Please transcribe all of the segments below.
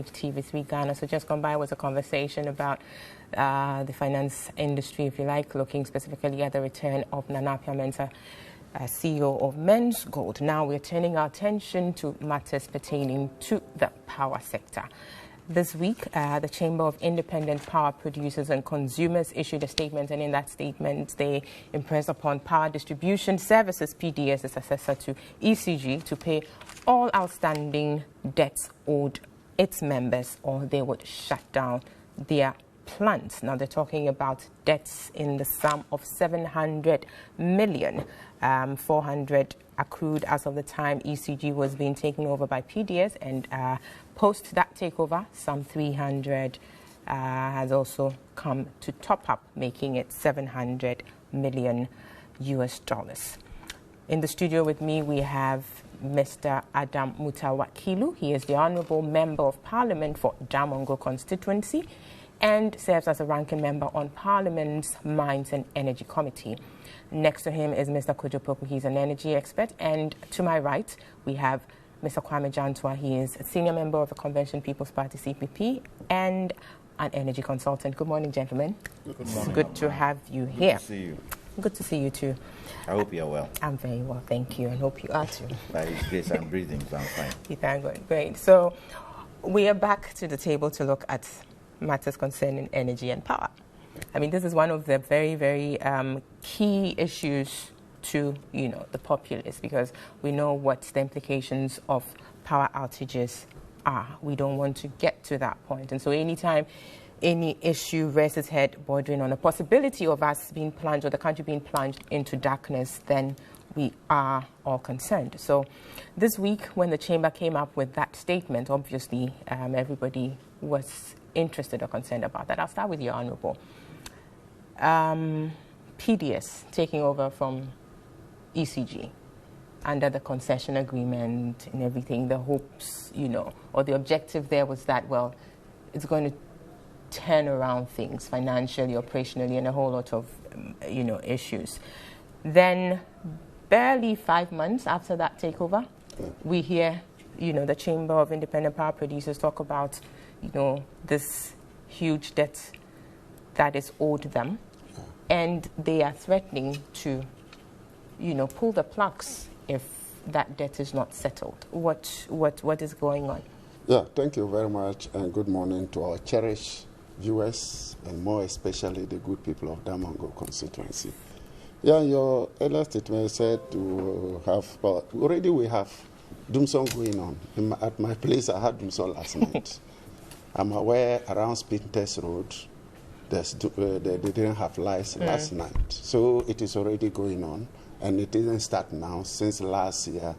to TV3 Ghana. So just gone by was a conversation about the finance industry, if you like, looking specifically at the return of Nana Appiah Mensah, CEO of Men's Gold. Now we're turning our attention to matters pertaining to the power sector. This week, the Chamber of Independent Power Producers and Consumers issued a statement, and in that statement, they impressed upon Power Distribution Services (PDS), the successor to ECG, to pay all outstanding debts owed its members, or they would shut down their plants. Now they're talking about debts in the sum of 700 million, 400 accrued as of the time ECG was being taken over by PDS, and post that takeover, some 300 has also come to top up, making it 700 million US dollars. In the studio with me, we have Mr. Adam Mutawakilu. He is the Honourable Member of Parliament for Damongo constituency and serves as a ranking member on Parliament's Mines and Energy Committee. Next to him is Mr. Kojo Poku. He's an energy expert. And to my right, we have Mr. Kwame Jantua. He is a senior member of the Convention People's Party, CPP, and an energy consultant. Good morning, gentlemen. Good morning. It's good to have you here. Good to see you. Good to see you too. I hope you're well. I'm very well, thank you, and hope you are too. By His grace, I'm breathing, so I'm fine. You thank God. Great. So we are back to the table to look at matters concerning energy and power. I mean, this is one of the very, very key issues to, the populace, because we know what the implications of power outages are. We don't want to get to that point. And so anytime any issue rears its head bordering on a possibility of us being plunged, or the country being plunged into darkness, then we are all concerned. So this week, when the Chamber came up with that statement, obviously everybody was interested or concerned about that. I'll start with you, Honourable. PDS taking over from ECG under the concession agreement and everything, the hopes, or the objective there was that, well, it's going to turn around things financially, operationally, and a whole lot of, issues. Then barely 5 months after that takeover, we hear, the Chamber of Independent Power Producers talk about, this huge debt that is owed them, and they are threatening to, pull the plugs if that debt is not settled. What is going on? Yeah, thank you very much, and good morning to our cherished viewers, and more especially the good people of Damongo constituency. Yeah, your earlier statement said to have, well, already we have Dumsong going on. At my place, I had Dumsong last night. I'm aware around Speed Test Road, they didn't have lights last night. So it is already going on, and it didn't start now. Since last year,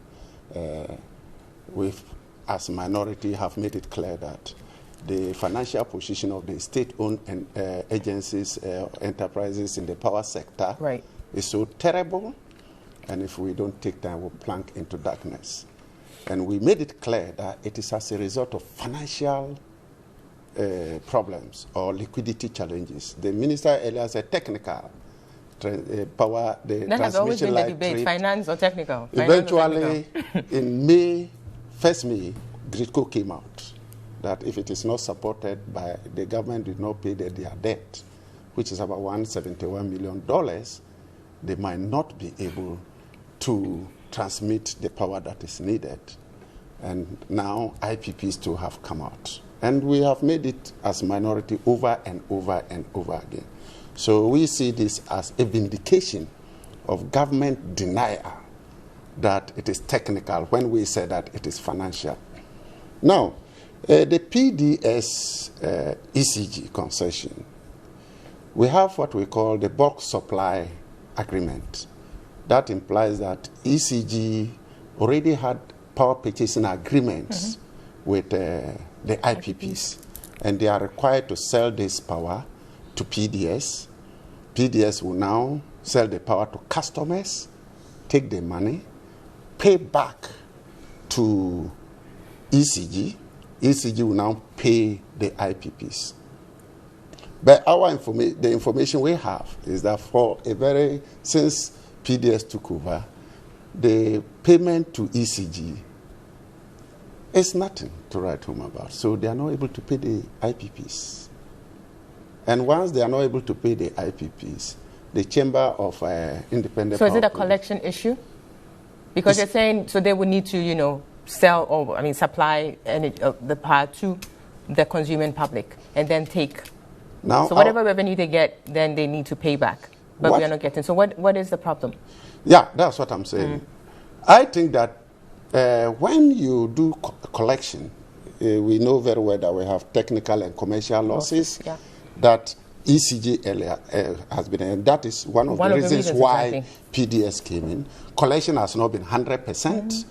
we've, as minority, have made it clear that the financial position of the state-owned agencies, enterprises in the power sector is so terrible, and if we don't take time, we'll plunk into darkness. And we made it clear that it is as a result of financial problems or liquidity challenges. The minister earlier said technical power. That has always been the debate, finance or technical? Eventually, in May, 1st May, Gridco came out that if it is not supported by the government, did not pay their debt, which is about $171 million, they might not be able to transmit the power that is needed. And now IPPs too have come out. And we have made it as minority over and over and over again. So we see this as a vindication of government denial that it is technical when we say that it is financial. Now, the PDS ECG concession, we have what we call the bulk supply agreement. That implies that ECG already had power purchasing agreements with the IPPs, and they are required to sell this power to PDS. PDS will now sell the power to customers, take the money, pay back to ECG. ECG will now pay the IPPs. But the information we have is that since PDS took over, the payment to ECG It's nothing to write home about. So they are not able to pay the IPPs. And once they are not able to pay the IPPs, the Chamber of Independent... So is it a collection issue? Because you're saying, so they would need to, sell or, supply the power to the consuming public and then take... Now, so whatever revenue they get, then they need to pay back. But we are not getting. So what is the problem? Yeah, that's what I'm saying. I think that when you do collection, we know very well that we have technical and commercial losses that ECG earlier has been, and that is one of the reasons why PDS came in. Collection has not been 100%.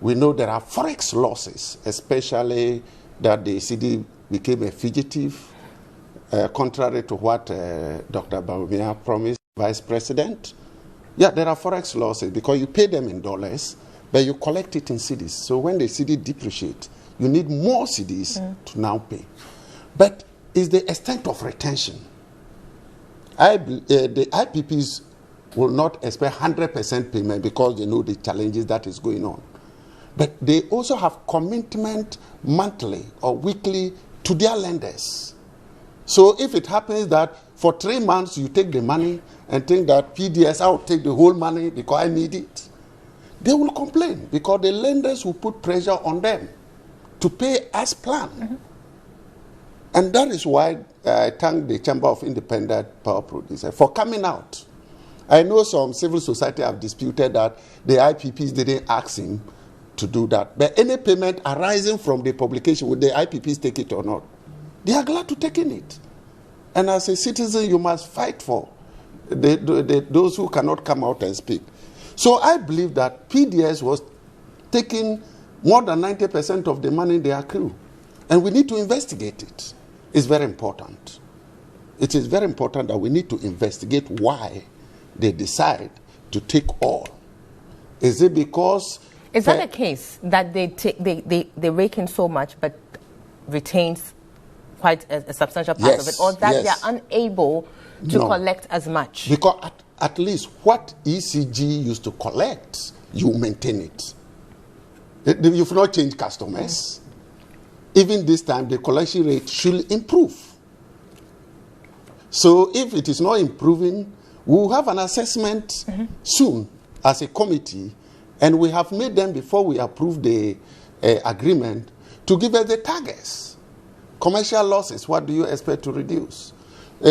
We know there are forex losses, especially that the CD became a fugitive, contrary to what Dr. Bawumia promised, Vice President. Yeah, there are forex losses because you pay them in dollars, but you collect it in cedis. So when the CD depreciate, you need more CDs to now pay. But it's the extent of retention. The IPPs will not expect 100% payment because they know the challenges that is going on. But they also have commitment monthly or weekly to their lenders. So if it happens that for 3 months you take the money and think that PDS, I'll take the whole money because I need it, they will complain because the lenders will put pressure on them to pay as planned. And that is why I thank the Chamber of Independent Power Producers for coming out. I know some civil society have disputed that the IPPs didn't ask him to do that. But any payment arising from the publication, would the IPPs take it or not? They are glad to take in it. And as a citizen, you must fight for those who cannot come out and speak. So I believe that PDS was taking more than 90% of the money they accrue. And we need to investigate it. It's very important. It is very important that we need to investigate why they decide to take all. Is it because... Is that the case, that they rake in so much but retains quite a substantial part of it, or that they are unable to collect as much? Because at least what ECG used to collect, you maintain it. You've not changed customers. Even this time, the collection rate should improve. So if it is not improving, we'll have an assessment soon as a committee, and we have made them before we approve the agreement to give us the targets. Commercial losses, what do you expect to reduce?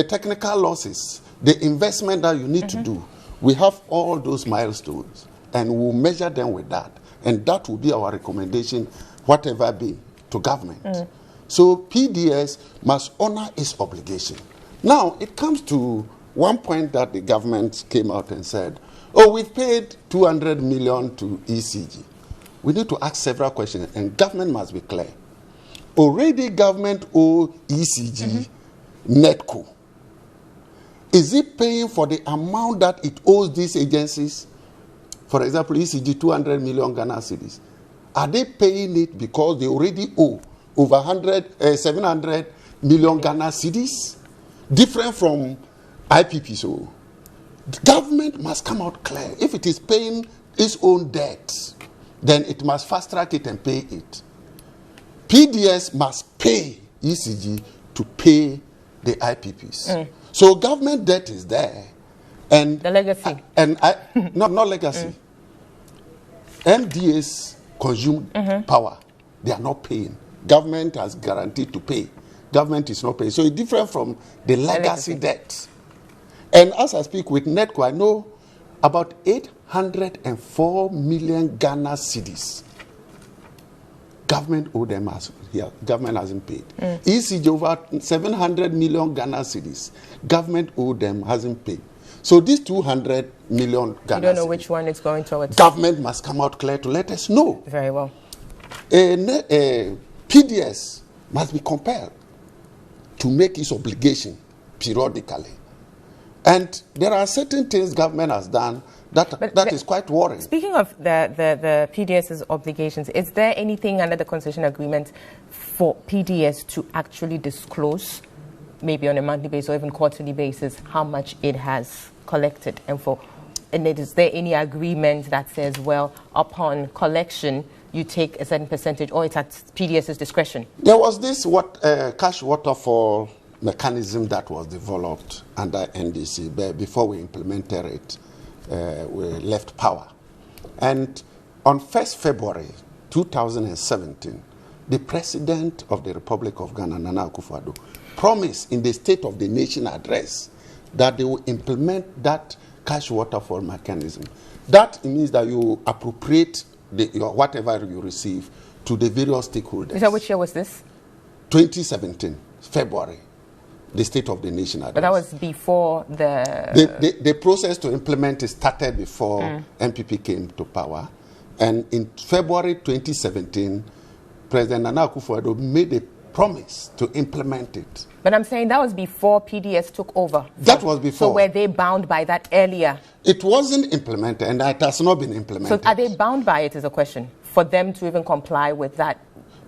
Technical losses, the investment that you need to do. We have all those milestones, and we'll measure them with that. And that will be our recommendation, whatever be, to government. So PDS must honor its obligation. Now, it comes to one point that the government came out and said, oh, we've paid 200 million to ECG. We need to ask several questions, and government must be clear. Already government owe ECG NEDCO. Is it paying for the amount that it owes these agencies? For example, ECG 200 million Ghana cedis. Are they paying it because they already owe over 700 million Ghana cedis? Different from IPP. So the government must come out clear. If it is paying its own debt, then it must fast track it and pay it. PDS must pay ECG to pay the IPPs. So government debt is there. And the legacy. Not legacy. MDAs consume power. They are not paying. Government has guaranteed to pay. Government is not paying. So it's different from the legacy debt. And as I speak with NEDCO, I know about 804 million Ghana cedis. Government owe them government hasn't paid. ECG over 700 million Ghana cedis. Government owe them, hasn't paid. So these 200 million Ghana cedis. You don't know which one it's going towards. Government must come out clear to let us know. Very well. PDS must be compelled to make its obligation periodically. And there are certain things government has done that is quite worrying. Speaking of the PDS's obligations, is there anything under the concession agreement for PDS to actually disclose, maybe on a monthly basis or even quarterly basis, how much it has collected? And is there any agreement that says, well, upon collection, you take a certain percentage, or it's at PDS's discretion? There was this cash waterfall mechanism that was developed under NDC, but before we implemented it, we left power. And on 1st February 2017, the President of the Republic of Ghana, Nana Akufo-Addo, promised in the State of the Nation address that they will implement that cash waterfall mechanism. That means that you appropriate whatever you receive to the various stakeholders. So which year was this? 2017, February, the State of the Nation address. But that was before The process to implement it started before MPP came to power. And in February 2017, President Nana Akufo-Addo made a promise to implement it. But I'm saying that was before PDS took over. That was before. So were they bound by that earlier? It wasn't implemented, and it has not been implemented. So are they bound by it is a question, for them to even comply with that?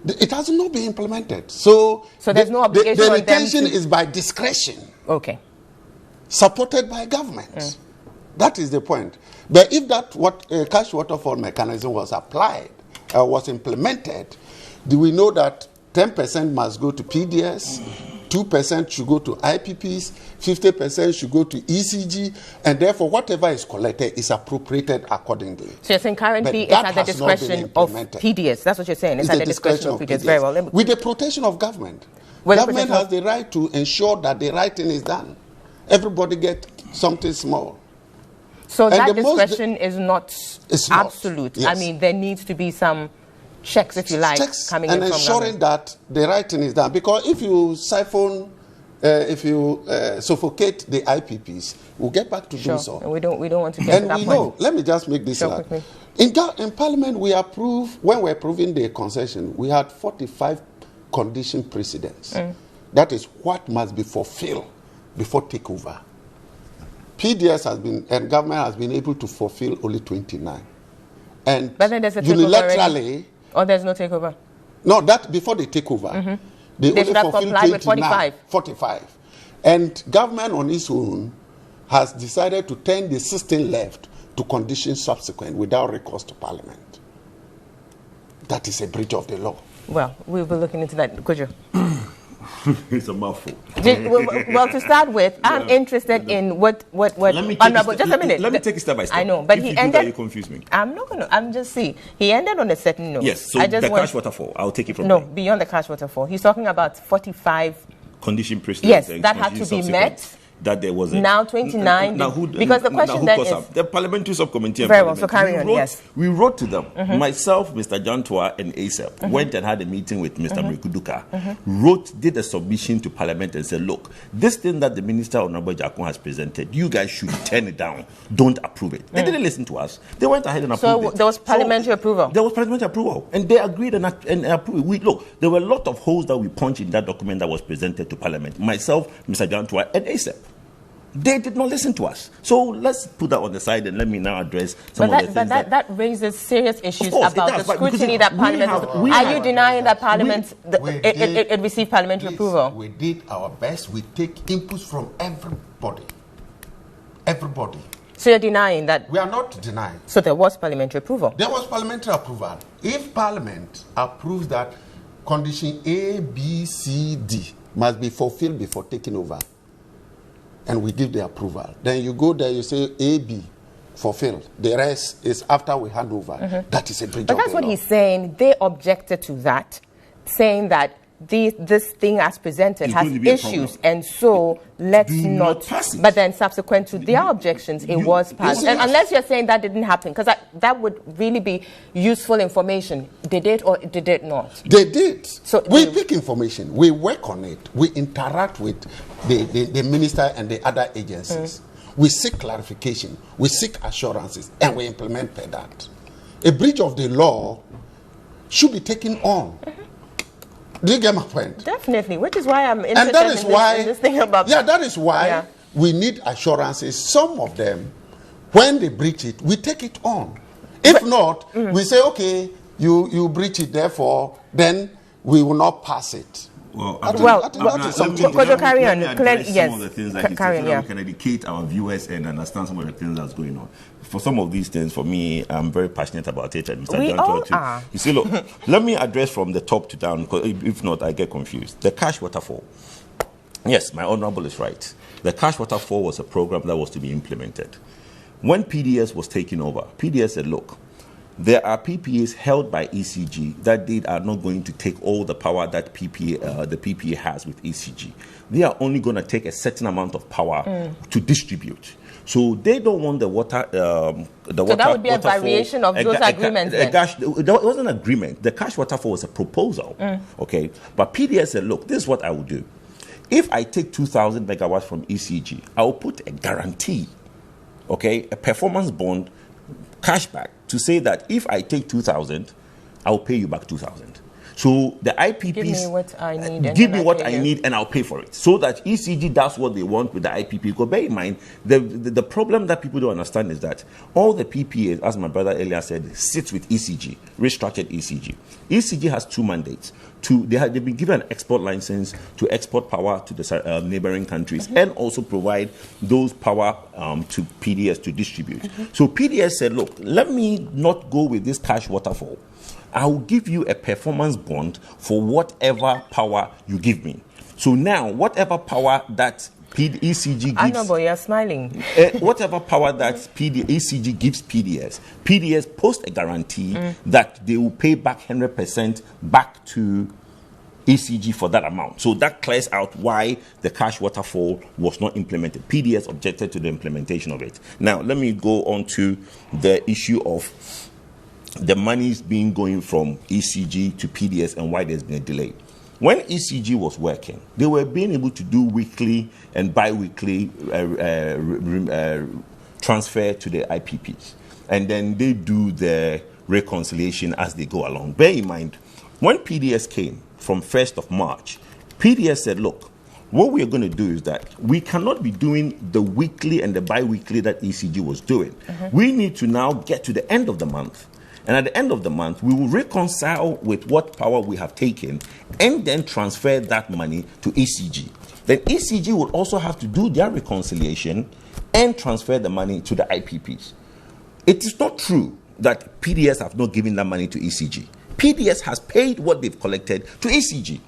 It has not been implemented. So there's no obligation the on them retention to... is by discretion. Okay. Supported by government. That is the point. But if that cash waterfall mechanism was applied, was implemented, do we know that 10% must go to PDS, 2% should go to IPPs, 50% should go to ECG, and therefore whatever is collected is appropriated accordingly. So you're saying currently it's at the discretion of PDS. That's what you're saying. It's at the discretion of PDS. Very well. With the protection of government. Government has the right to ensure that the right thing is done. Everybody gets something small. So that discretion is not absolute. Yes. I mean, there needs to be some checks, if you like, coming in from government. And ensuring that the right thing is done. Because if you siphon, suffocate the IPPs, we'll get back to do so. And we don't want to get to that point. Know, let me just make this clear. In Parliament, we approved, when we're approving the concession, we had 45 condition precedents. That is what must be fulfilled before takeover. PDS has been, and government has been able to fulfill only 29. And but then there's a unilaterally... Or there's no takeover? No, that before they take over. They only should have complied with 45. And government on its own has decided to turn the system left to conditions subsequent without recourse to Parliament. That is a breach of the law. Well, we'll be looking into that. Could you? It's a mouthful. Well, to start with, I'm interested in what Honorable. Just a minute. Let me take it step by step. I know, but he ended. You confuse me. I'm not going to. I'm just see. He ended on a certain note. Yes. So the cash waterfall. I'll take it from no there. Beyond the cash waterfall. He's talking about 45 condition precedents. Yes, that had to be met. That there was now 29 because the question then is the parliamentary subcommittee. Very well, so carry on. Yes, we wrote to them. Myself, Mr. Jantua, and ASAP went and had a meeting with Mr. Mrikuduka. Did a submission to Parliament and said, "Look, this thing that the Minister Honorable Jakun has presented, you guys should turn it down. Don't approve it." They didn't listen to us. They went ahead and approved it. So there was parliamentary approval. There was parliamentary approval, and they agreed and approved. Look, there were a lot of holes that we punched in that document that was presented to Parliament. Myself, Mr. Jantua, and ASAP. They did not listen to us. So let's put that on the side and let me now address some of the things that raises serious issues about the scrutiny that Parliament... Are you denying that Parliament it received parliamentary approval? We did our best. We take inputs from everybody. Everybody. So you're denying that? We are not denying. So there was parliamentary approval? There was parliamentary approval. If Parliament approves that condition A, B, C, D must be fulfilled before taking over, and we give the approval, then you go there, you say A, B, fulfilled. The rest is after we hand over. That is a breach of the law. But that's what he's saying. They objected to that, saying that this thing as presented has issues, and so let's not pass it. But then subsequent to their objections, it was passed. And unless you're saying that didn't happen, because that would really be useful information. Did it or did it not? They did. So we pick information. We work on it. We interact with the minister and the other agencies. We seek clarification. We seek assurances, and we implement per that. A breach of the law should be taken on. Do you get my point? Definitely, which is why I'm interested in this thing about... Yeah, that is why we need assurances. Some of them, when they breach it, we take it on. If not, we say, okay, you breach it, therefore, then we will not pass it. carry on. Some of the things that so that we can educate our viewers and understand some of the things that's going on. For some of these things, for me, I'm very passionate about it. And Mr. We John all too. are. You see, look, let me address from the top to down, because if not, I get confused. The cash waterfall. Yes, my honorable is right. The cash waterfall was a program that was to be implemented. When PDS was taking over, PDS said, look, there are PPAs held by ECG that they are not going to take all the power that the PPA has with ECG. They are only going to take a certain amount of power to distribute. So they don't want the water. So that would be a variation of those agreements. It wasn't an agreement. The cash waterfall was a proposal. Okay, but PDS said, look, this is what I will do. If I take 2,000 megawatts from ECG, I will put a guarantee, okay, a performance bond, cashback, to say that if I take 2,000, I will pay you back 2,000. So the IPPs give me what I need. Give me what I need, and I'll pay for it. So that ECG does what they want with the IPP. Because bear in mind, the problem that people don't understand is that all the PPAs, as my brother earlier said, sits with ECG, restructured ECG. ECG has two mandates. They've been given an export license to export power to the neighboring countries and also provide those power to PDS to distribute. So PDS said, look, let me not go with this cash waterfall. I will give you a performance bond for whatever power you give me. So now, whatever power that ECG gives... I know, but you're smiling. Whatever power that ECG gives PDS posts a guarantee that they will pay back 100% back to ECG for that amount. So that clears out why the cash waterfall was not implemented. PDS objected to the implementation of it. Now, let me go on to the issue of the monies being going from ECG to PDS and why there's been a delay. When ECG was working, they were being able to do weekly and bi-weekly transfer to the IPPs. And then they do the reconciliation as they go along. Bear in mind, when PDS came from 1st of March, PDS said, look, what we are going to do is that we cannot be doing the weekly and the bi-weekly that ECG was doing. We need to now get to the end of the month. And at the end of the month, we will reconcile with what power we have taken and then transfer that money to ECG. Then ECG will also have to do their reconciliation and transfer the money to the IPPs. It is not true that PDS have not given that money to ECG. PDS has paid what they've collected to ECG.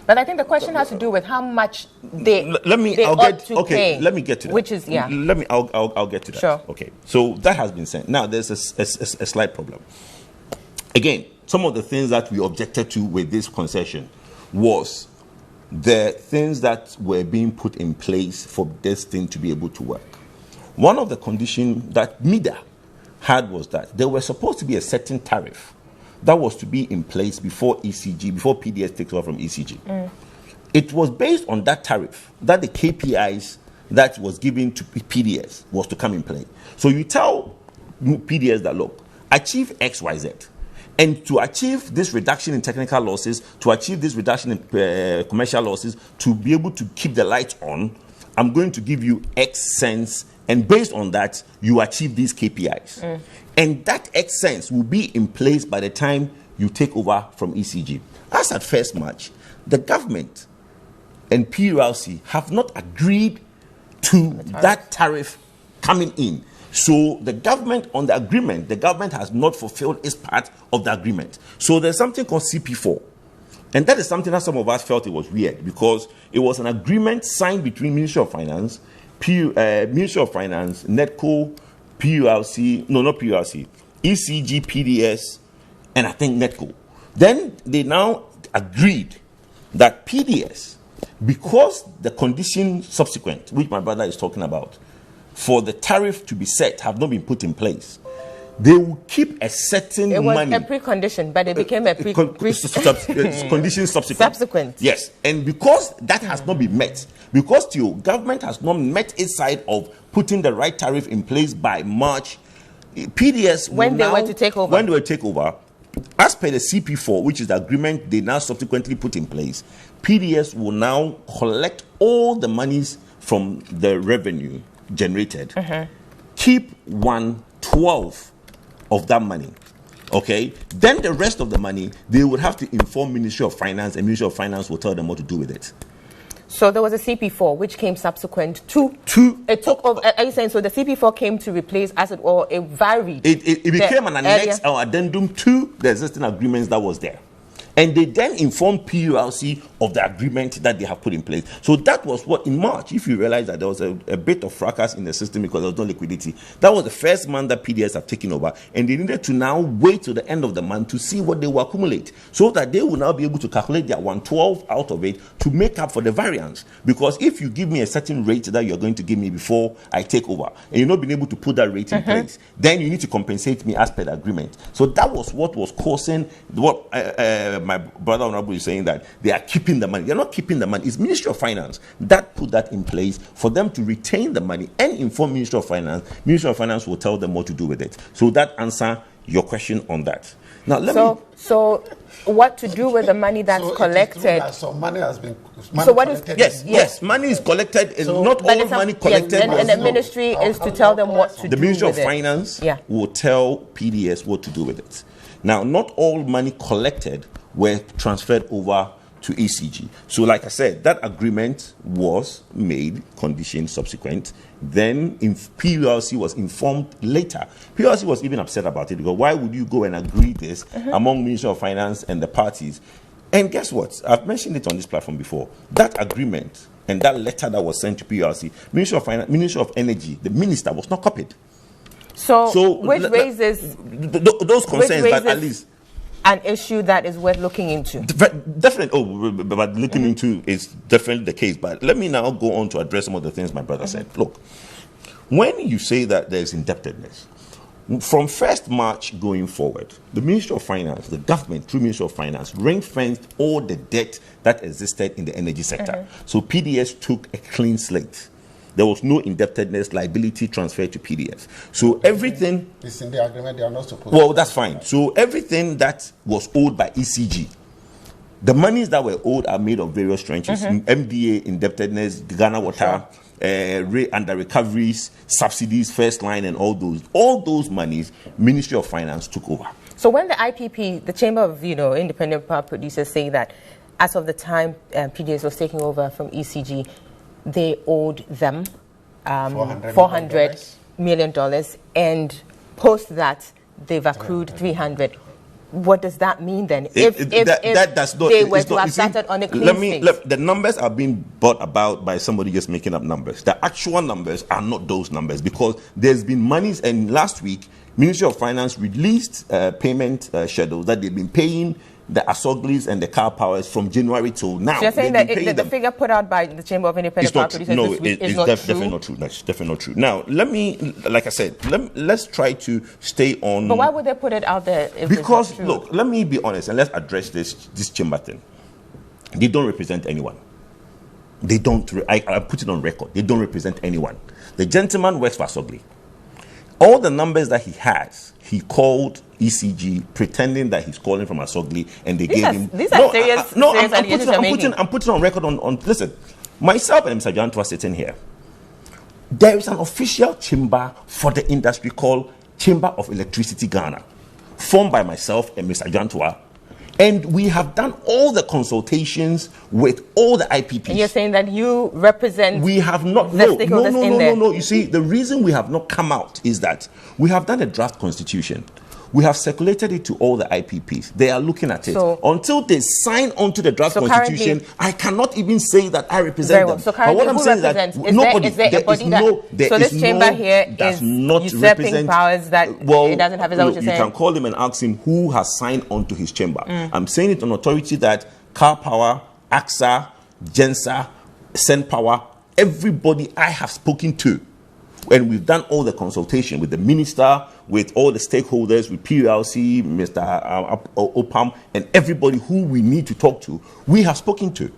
But I think the question has to do with how much they Let me get to that. Which is, yeah. I'll get to that. Sure. Okay. So that has been sent. Now there's a slight problem. Again, some of the things that we objected to with this concession was the things that were being put in place for this thing to be able to work. One of the conditions that MIDA had was that there was supposed to be a certain tariff that was to be in place before PDS takes over from ECG. It was based on that tariff that the KPIs that was given to PDS was to come in play. So you tell PDS that, look, achieve X, Y, Z. And to achieve this reduction in technical losses, to achieve this reduction in commercial losses, to be able to keep the lights on, I'm going to give you X cents, and based on that, you achieve these KPIs. And that X cents will be in place by the time you take over from ECG. As at 1st March, the government and PULC have not agreed to that tariff coming in. So the government, on the agreement, the government has not fulfilled its part of the agreement. So there's something called CP4. And that is something that some of us felt it was weird, because it was an agreement signed between Ministry of Finance, NEDCO, PULC, no, not PULC, ECG, PDS, and I think NEDCO. Then they now agreed that PDS, because the condition subsequent, which my brother is talking about, for the tariff to be set have not been put in place, they will keep a certain money. It was a precondition, but it became a condition subsequent. Yes, and because that has not been met, because the government has not met its side of putting the right tariff in place by March, PDS when they were to take over, as per the CP4, which is the agreement they now subsequently put in place, PDS will now collect all the monies from the revenue generated, keep 1/12 of that money. Okay, then the rest of the money, they would have to inform Ministry of Finance, and Ministry of Finance will tell them what to do with it. So there was a CP4 which came subsequent to it took over. Are you saying so? The CP4 came to replace, as it were, it varied. It became an annex or addendum to the existing agreements that was there. And they then informed PULC of the agreement that they have put in place. So that was what, in March, if you realize that there was a bit of fracas in the system because there was no liquidity, that was the first month that PDS have taken over. And they needed to now wait till the end of the month to see what they will accumulate, so that they will now be able to calculate their 112 out of it to make up for the variance. Because if you give me a certain rate that you're going to give me before I take over, and you're not being able to put that rate in place, then you need to compensate me as per the agreement. So that was what was causing what my brother Honorable is saying, that they are keeping the money. They're not keeping the money. It's Ministry of Finance that put that in place for them to retain the money and inform Ministry of Finance. Ministry of Finance will tell them what to do with it. So that answer your question on that. Now, So what to do with the money that's collected? That some money has been. Yes, money is collected. So not all money collected. Yes, and the ministry is to tell them what to do with it. The Ministry of Finance will tell PDS what to do with it. Now, not all money collected were transferred over to ECG. So like I said, that agreement was made condition subsequent. Then PULC was informed later. PULC was even upset about it because why would you go and agree this among Ministry of Finance and the parties? And guess what? I've mentioned it on this platform before. That agreement and that letter that was sent to PULC, Ministry of Finance, Ministry of Energy, the minister was not copied. So which raises those concerns, but at least an issue that is worth looking into. Definitely. But looking into is definitely the case. But let me now go on to address some of the things my brother said. Look, when you say that there's indebtedness, from 1st March going forward, the Ministry of Finance, the government through Ministry of Finance, ring-fenced all the debt that existed in the energy sector. So PDS took a clean slate. There was no indebtedness, liability transferred to PDS. So everything... It's in the agreement, they are not supposed to... Well, that's fine. So everything that was owed by ECG, the monies that were owed are made of various tranches. MDA, indebtedness, Ghana Water, under recoveries, subsidies, first line, and all those monies, Ministry of Finance took over. So when the IPP, the Chamber of Independent Power Producers, say that as of the time PDS was taking over from ECG, they owed them $400 million, and post that they've accrued $300. What does that mean then? If they were to have started on a clean slate? The numbers are being brought about by somebody just making up numbers. The actual numbers are not those numbers, because there's been monies, and last week Ministry of Finance released payment schedules that they've been paying the Asoglis and the Car Powers from January till now. So you're saying that the figure put out by the Chamber of Independent Power Producers this week is not true? Definitely not true. That's definitely not true. Now, let me, like I said, let's try to stay on... But why would they put it out there if because, it's not true? Look, let me be honest, and let's address this chamber thing. They don't represent anyone. They don't... I put it on record. They don't represent anyone. The gentleman works for Asogli. All the numbers that he has, he called ECG pretending that he's calling from Asogli, and they gave him... These are serious allegations you're making. I'm putting on record on... Listen, myself and Mr. Jantua are sitting here. There is an official chamber for the industry called Chamber of Electricity Ghana, formed by myself and Mr. Jantua. And we have done all the consultations with all the IPPs. And you're saying that you represent... We have not... No. You see, the reason we have not come out is that we have done a draft constitution. We have circulated it to all the IPPs. They are looking at it. So, until they sign onto the draft constitution, I cannot even say that I represent them. So currently, what I'm saying is that nobody... So this chamber here is usurping powers that it doesn't have. Is that what you're saying? You can call him and ask him who has signed onto his chamber. I'm saying it on authority that Car Power, AXA, Gensa, Send Power, everybody I have spoken to, and we've done all the consultation with the minister, with all the stakeholders, with PULC, Mr. Opam, and everybody who we need to talk to, we have spoken to.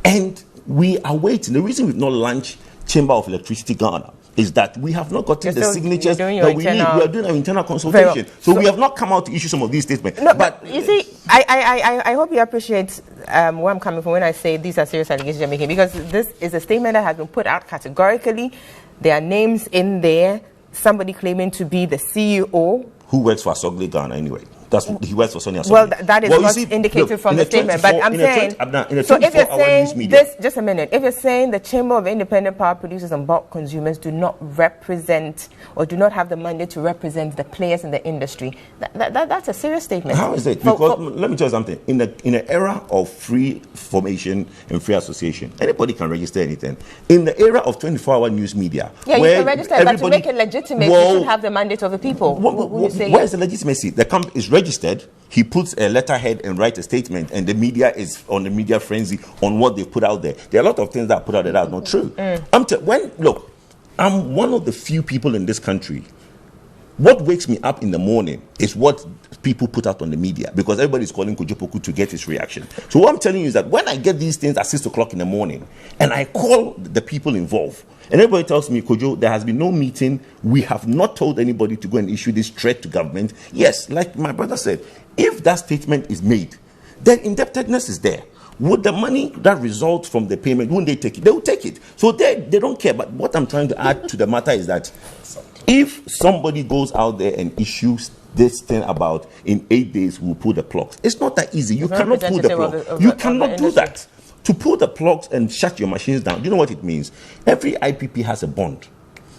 And we are waiting. The reason we've not launched Chamber of Electricity Ghana is that we have not gotten the signatures that we need. We are doing our internal consultation. So we have not come out to issue some of these statements. No, but you see, I hope you appreciate where I'm coming from when I say these are serious allegations you're making, because this is a statement that has been put out categorically. There are names in there, somebody claiming to be the CEO. Who works for Asogli Ghana anyway. That's what he works for Sonia Sobi. Well, that is not indicated from the statement. But I'm saying, so if you're saying this, just a minute, if you're saying the Chamber of Independent Power Producers and Bulk Consumers do not represent or do not have the mandate to represent the players in the industry, that's a serious statement. How is it? Because let me tell you something. In an era of free formation and free association, anybody can register anything. In the era of 24-hour news media, yeah, you can register, but to make it legitimate, you should have the mandate of the people. Where is the legitimacy? The company is registered. He puts a letterhead and writes a statement, and the media is on the media frenzy on what they put out there. There are a lot of things that are put out there that are not true. Look, I'm one of the few people in this country. What wakes me up in the morning is what people put out on the media, because everybody is calling Kojo Poku to get his reaction. So what I'm telling you is that when I get these things at 6 o'clock in the morning and I call the people involved, and everybody tells me, Kojo, there has been no meeting, we have not told anybody to go and issue this threat to government. Yes, like my brother said, if that statement is made, then indebtedness is there. Would the money that results from the payment, wouldn't they take it? They will take it. So they don't care. But what I'm trying to add to the matter is that if somebody goes out there and issues this thing about in 8 days we'll pull the plugs, it's not that easy. You cannot pull the plug. You cannot do that. To pull the plugs and shut your machines down, you know what it means? Every IPP has a bond.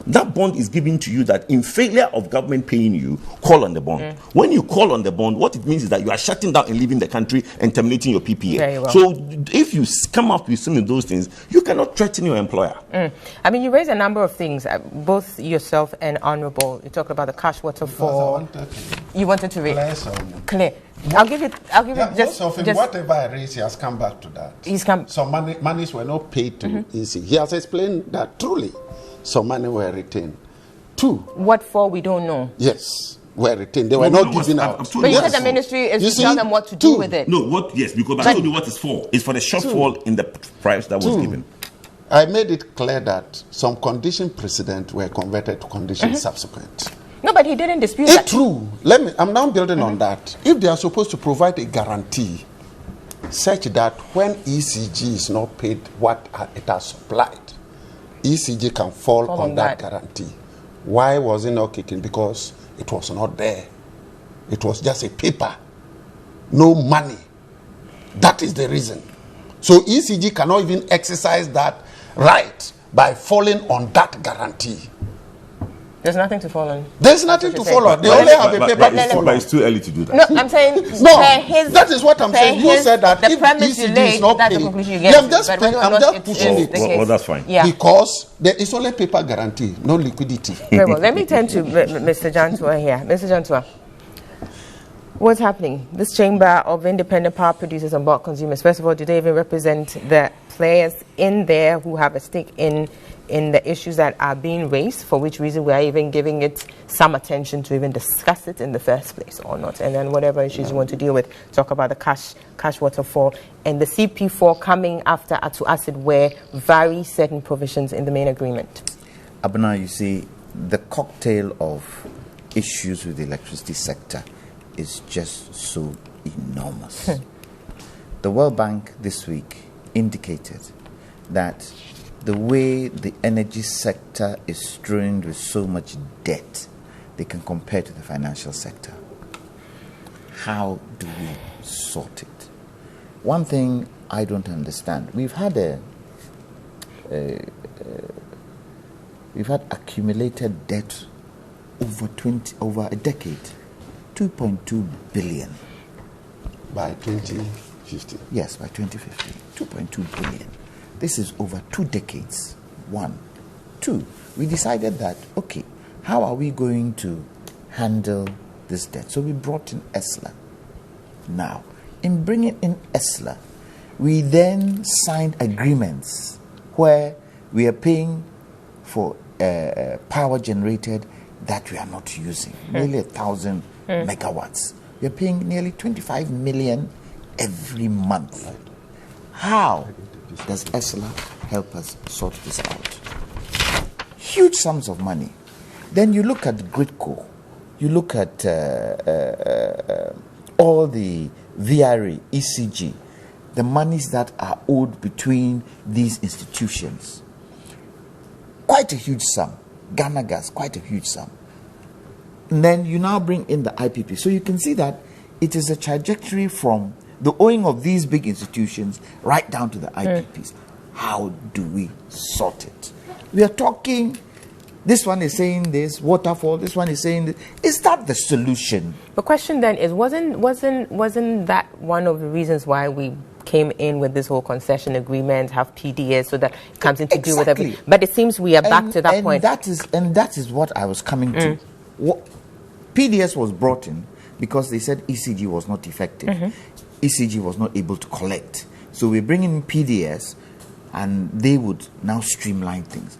That bond is given to you that in failure of government paying you, call on the bond. When you call on the bond, what it means is that you are shutting down and leaving the country and terminating your PPA. Very well. So if you come up with some of those things, you cannot threaten your employer. I mean, you raised a number of things, both yourself and Honourable. You talked about the cash waterfall. You wanted to raise clear. I'll give it just whatever I raised, he has come back to that. He's come. Some monies were not paid to EC. He has explained that truly some money were retained. 2. What for, we don't know. Yes, were retained. They were not given out. But you said the ministry is to tell them what to do with it. No, yes, because I told you what it's for. It's for the shortfall in the price that was given. I made it clear that some condition precedent were converted to condition subsequent. No, but he didn't dispute that. It's true. I'm now building on that. If they are supposed to provide a guarantee such that when ECG is not paid what it has supplied, ECG can fall on that guarantee. Why was it not kicking? Because it was not there. It was just a paper. No money. That is the reason. So ECG cannot even exercise that right by falling on that guarantee. There's nothing to fall on. There's nothing to follow. They only have a paper to follow. But it's too early to do that. No, I'm saying... No, that is what I'm saying. You said that if ECG is not paid... I'm just pushing it. Well, that's fine. Yeah. Because there is only paper guarantee, no liquidity. Very well. Let me turn to Mr. Jantua here. Mr. Jantua, what's happening? This Chamber of Independent Power Producers and Bulk Consumers, first of all, do they even represent the players in there who have a stake in the issues that are being raised, for which reason we are even giving it some attention to even discuss it in the first place or not? And then whatever issues you want to deal with, talk about the cash waterfall and the CP4 coming after to acid where vary certain provisions in the main agreement. Abena, you see, the cocktail of issues with the electricity sector is just so enormous. The World Bank this week indicated that the way the energy sector is strewn with so much debt, they can compare to the financial sector. How do we sort it? One thing I don't understand, we've had accumulated debt over a decade, 2.2 billion. By 2050. Yes, by 2050, 2.2 billion. This is over 2 decades. 1. 2, we decided that, okay, how are we going to handle this debt? So we brought in ESLA. Now, in bringing in ESLA, we then signed agreements where we are paying for power generated that we are not using, nearly 1,000 megawatts. We are paying nearly 25 million every month. How does ESLA help us sort this out? Huge sums of money. Then you look at Gridco, you look at all the VRA, ECG, the monies that are owed between these institutions. Quite a huge sum. Ghana Gas, quite a huge sum. And then you now bring in the IPP. So you can see that it is a trajectory from the owing of these big institutions right down to the IPPs. How do we sort it? We are talking, this one is saying this, waterfall, this one is saying this. Is that the solution? The question then is, wasn't that one of the reasons why we came in with this whole concession agreement, have PDS, so that it comes into do with everything? But it seems we are back to that point. That is what I was coming to. PDS was brought in because they said ECG was not effective. ECG was not able to collect. So we bring in PDS, and they would now streamline things.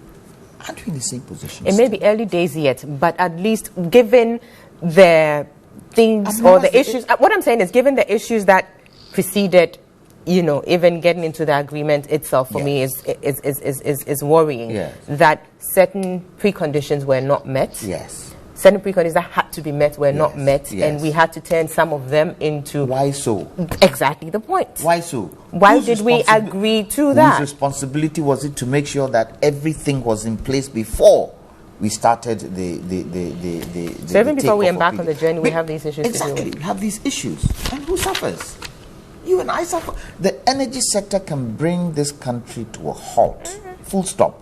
Aren't we in the same position? It may be early days yet, but at least given the things or the issues, what I'm saying is, given the issues that preceded, even getting into the agreement itself, for me is worrying. That certain preconditions were not met. Certain preconditions that had to be met were not met, and we had to turn some of them into... Why so? Exactly the point. Why so? Why did we agree to that? Whose responsibility was it to make sure that everything was in place before we started So even before we embark on the journey, we have these issues Exactly, to deal with. we have these issues. And who suffers? You and I suffer. The energy sector can bring this country to a halt. Full stop.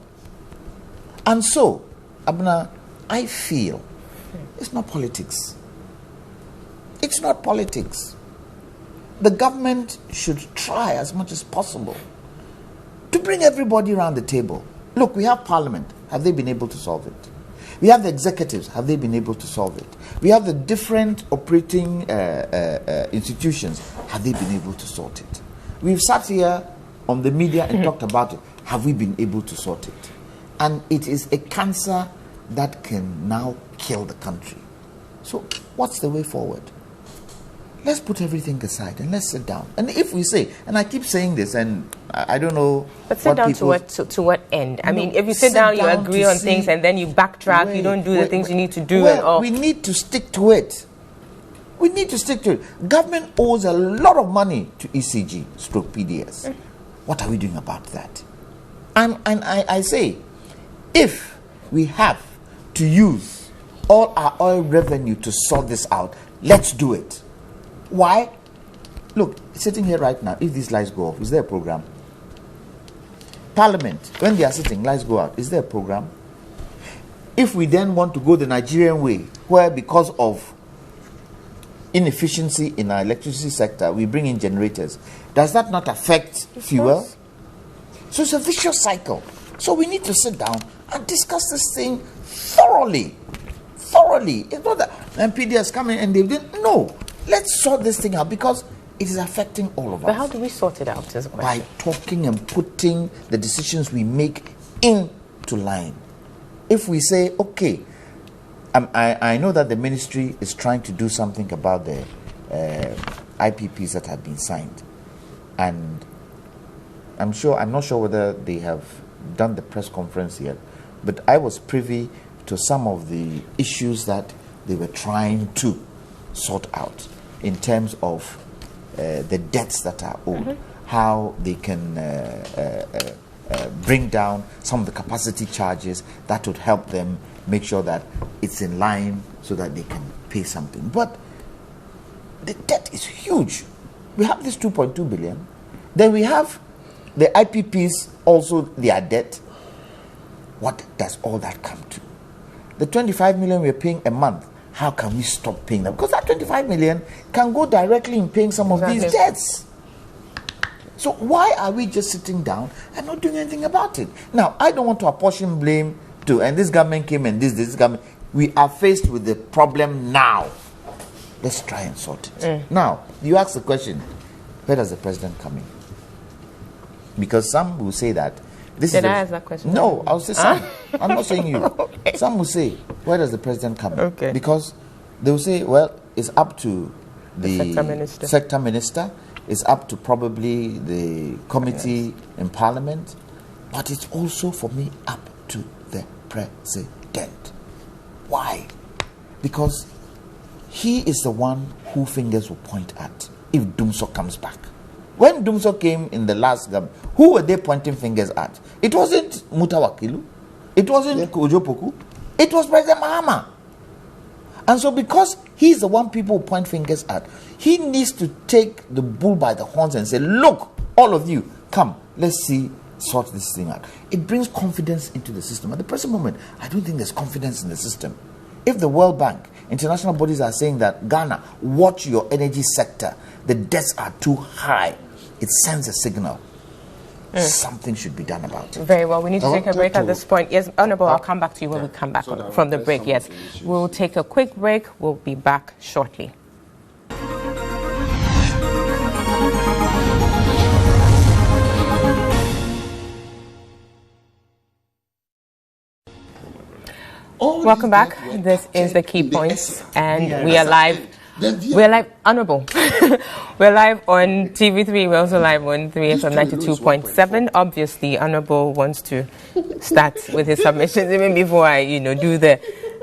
And so, Abna, I feel it's not politics. It's not politics. The government should try as much as possible to bring everybody around the table. Look, we have Parliament. Have they been able to solve it? We have the executives. Have they been able to solve it? We have the different operating institutions. Have they been able to sort it? We've sat here on the media and talked about it. Have we been able to sort it? And it is a cancer that can now kill the country. So what's the way forward? Let's put everything aside and let's sit down. And if we say, and I keep saying this, and I don't know... But sit down to what end? I mean, if you sit down, you agree on things, and then you backtrack, you don't do the things you need to do and all. We need to stick to it. We need to stick to it. Government owes a lot of money to ECG, stroke PDS. What are we doing about that? And I say, if we have to use all our oil revenue to sort this out, let's do it. Why? Look, sitting here right now, if these lights go off, is there a program? Parliament, when they are sitting, lights go out, is there a program? If we then want to go the Nigerian way, where because of inefficiency in our electricity sector, we bring in generators, does that not affect fuel? So it's a vicious cycle. So we need to sit down and discuss this thing thoroughly. It's not that PDS come in and they didn't. No. Let's sort this thing out because it is affecting all of us. But how do we sort it out is a question. By talking and putting the decisions we make into line. If we say, okay, I know that the ministry is trying to do something about the IPPs that have been signed. And I'm not sure whether they have done the press conference yet, but I was privy to some of the issues that they were trying to sort out in terms of the debts that are owed, how they can bring down some of the capacity charges that would help them make sure that it's in line so that they can pay something. But the debt is huge. We have this 2.2 billion. Then we have the IPPs, also their debt. What does all that come to? The 25 million we're paying a month, how can we stop paying them? Because that 25 million can go directly in paying some of these debts. So why are we just sitting down and not doing anything about it? Now, I don't want to apportion blame to, and this government came and this government. We are faced with the problem now. Let's try and sort it. Now, you ask the question, where does the president come in? Because some will say that Did I ask that question? No, I'll say some. I'm not saying you. Okay. Some will say, where does the president come in? Okay. Because they will say, well, it's up to the sector minister. It's up to probably the committee in Parliament. But it's also, for me, up to the president. Why? Because he is the one who fingers will point at if Dumso comes back. When Dumso came in the last government, who were they pointing fingers at? It wasn't Mutawakilu. It wasn't Kojo Poku. It was President Mahama. And so because he's the one people point fingers at, he needs to take the bull by the horns and say, look, all of you, come, let's sort this thing out. It brings confidence into the system. At the present moment, I don't think there's confidence in the system. If the World Bank, international bodies are saying that, Ghana, watch your energy sector, the debts are too high, it sends a signal. Something should be done about it. Very well. We need to take a break at this point. Yes, Honorable, I'll come back to you when we come back from the break. Yes, we'll take a quick break. We'll be back shortly. Welcome back. This is the Key Points, and we are live. We're live, Honorable. We're live on TV3. We're also live on 3FM 92.7. Obviously, Honorable wants to start with his submissions even before I, do the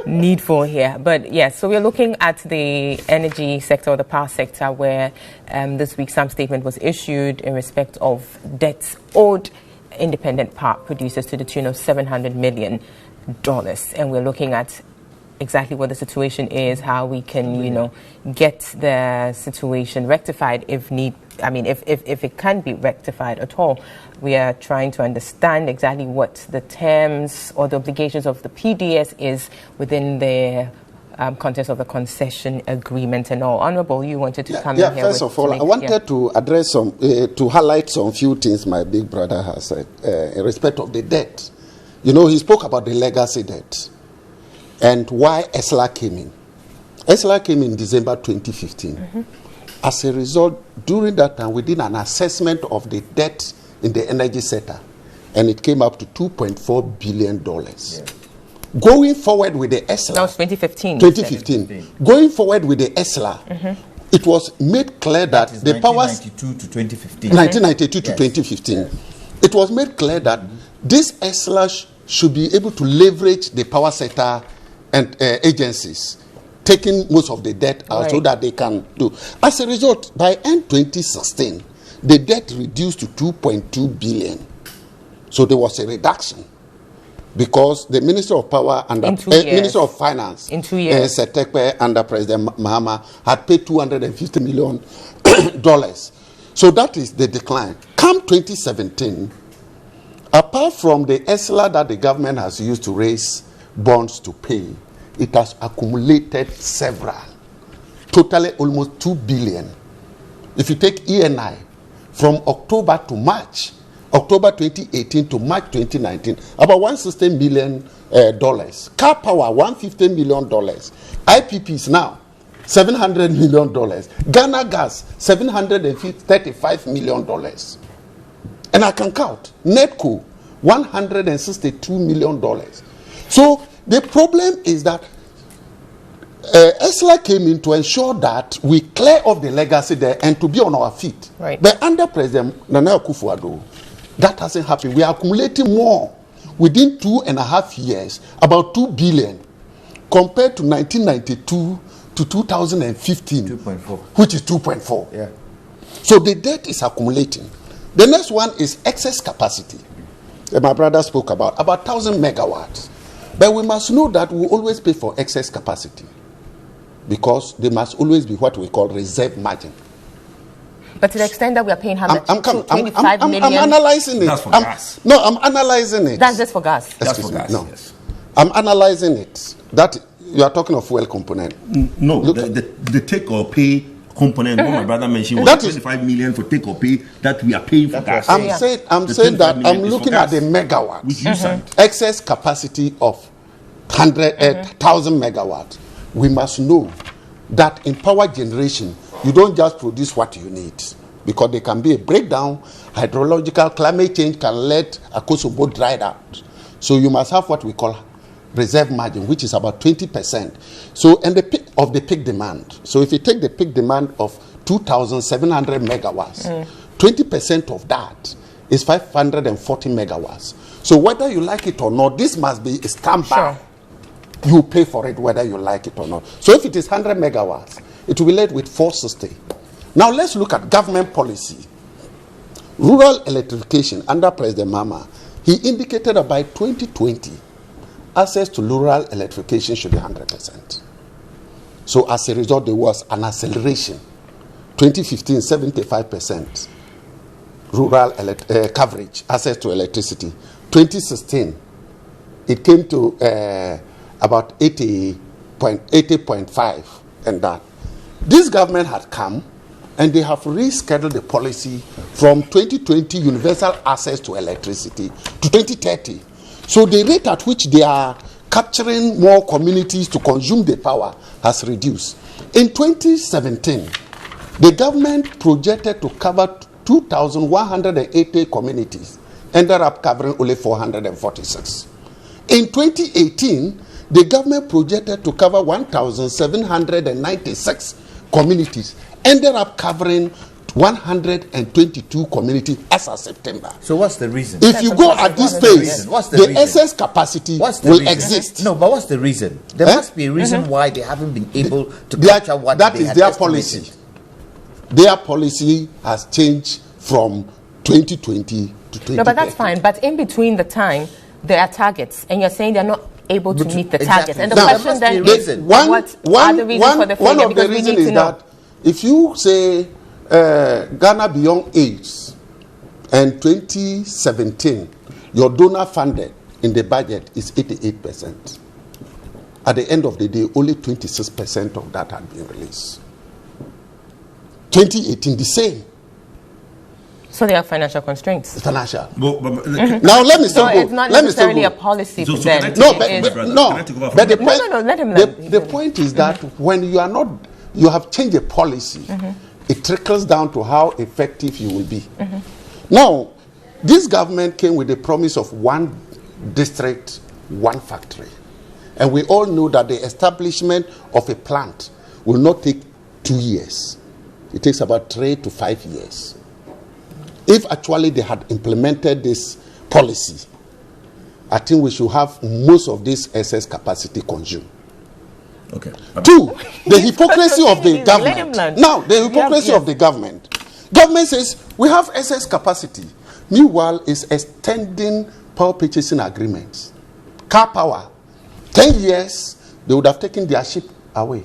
needful here. But yes, so we're looking at the energy sector or the power sector, where this week some statement was issued in respect of debts owed independent power producers to the tune of $700 million. And we're looking at exactly what the situation is, how we can, get the situation rectified if need. I mean, if it can be rectified at all. We are trying to understand exactly what the terms or the obligations of the PDS is within the context of the concession agreement and all. Honorable, you wanted to come in here. First of all, I wanted to address to highlight some few things my big brother has said in respect of the debt. He spoke about the legacy debt and why ESLA came in. ESLA came in December 2015. As a result, during that time, we did an assessment of the debt in the energy sector, and it came up to $2.4 billion. Yeah. Going forward with the ESLA... That was 2015. 2015. Going forward with the ESLA, it was made clear that the powers... 1992 to 2015. 1992 to 2015. It was made clear that this ESLA should be able to leverage the power sector and agencies, taking most of the debt out so that they can do. As a result, by end 2016, the debt reduced to $2.2 billion. So there was a reduction because the Minister of Power and the Minister of Finance, in 2 years, Setekpe under President Mahama, had paid $250 million. So that is the decline. Come 2017, apart from the ESLA that the government has used to raise bonds to pay, it has accumulated several, totally almost $2 billion. If you take ENI, from October to March, October 2018 to March 2019, about $160 million. Car Power, $150 million. IPPs now, $700 million. Ghana Gas, $735 million. And I can count. NETCO, $162 million. So the problem is that ESLA came in to ensure that we clear off the legacy there and to be on our feet. Right. But under President Nana Akufo-Addo, that hasn't happened. We are accumulating more within 2.5 years, about $2 billion, compared to 1992 to 2015, 2.4, which is 2.4. Yeah. So the debt is accumulating. The next one is excess capacity. My brother spoke about 1,000 megawatts. But we must know that we always pay for excess capacity because there must always be what we call reserve margin. But to the extent that we are paying I'm $125 analyzing it. That's for gas. No, I'm analyzing it. That's just for gas. That's for me, gas, no. yes. I'm analyzing it. That you are talking of fuel component. No, the take or pay component, what my brother mentioned, was That is- $25 million for take or pay that we are paying for gas. I'm Yeah. saying The that 25 I'm million is looking for at the gas, megawatt. which you signed. Excess capacity of 1,000 megawatts. We must know that in power generation, you don't just produce what you need, because there can be a breakdown. Hydrological climate change can let a Kosovo dry out. So you must have what we call reserve margin, which is about 20%. So, and the peak of the peak demand. So if you take the peak demand of 2,700 megawatts, 20% of that is 540 megawatts. So whether you like it or not, this must be a standby. Sure. You pay for it whether you like it or not. So if it is 100 megawatts, it will be led with 460. Now let's look at government policy. Rural electrification under President Mahama, he indicated that by 2020, access to rural electrification should be 100%. So as a result, there was an acceleration. 2015, 75% rural coverage, access to electricity. 2016, it came to about 80.5 and that. This government had come and they have rescheduled the policy from 2020 universal access to electricity to 2030. So the rate at which they are capturing more communities to consume the power has reduced. In 2017, the government projected to cover 2,180 communities, ended up covering only 446. In 2018, the government projected to cover 1,796 communities, ended up covering 122 communities as of September. So what's the reason? If you go at this pace, the excess capacity will exist. No, but what's the reason? There must be a reason why they haven't been able to capture what that they is had their estimated. policy. Their policy has changed from 2020 to 2030. No, but that's fine. But in between the time, there are targets, and you're saying they're not able to meet the targets. And the question then is, what are the reasons for the failure? One of the reasons is that if you say Ghana Beyond AIDS and 2017, your donor funded in the budget is 88%. At the end of the day, only 26% of that had been released. 2018, the same. So they have financial constraints. Financial. Now let me still go. It's not necessarily a policy for them. But the point is that when you are not, you have changed a policy, it trickles down to how effective you will be. Now, this government came with the promise of one district, one factory. And we all know that the establishment of a plant will not take 2 years. It takes about 3 to 5 years. If actually they had implemented this policy, I think we should have most of this excess capacity consumed. Okay. 2, the hypocrisy of the government. Now, the hypocrisy of the government. Government says we have excess capacity. Meanwhile, is extending power purchasing agreements. Car power. 10 years, they would have taken their ship away.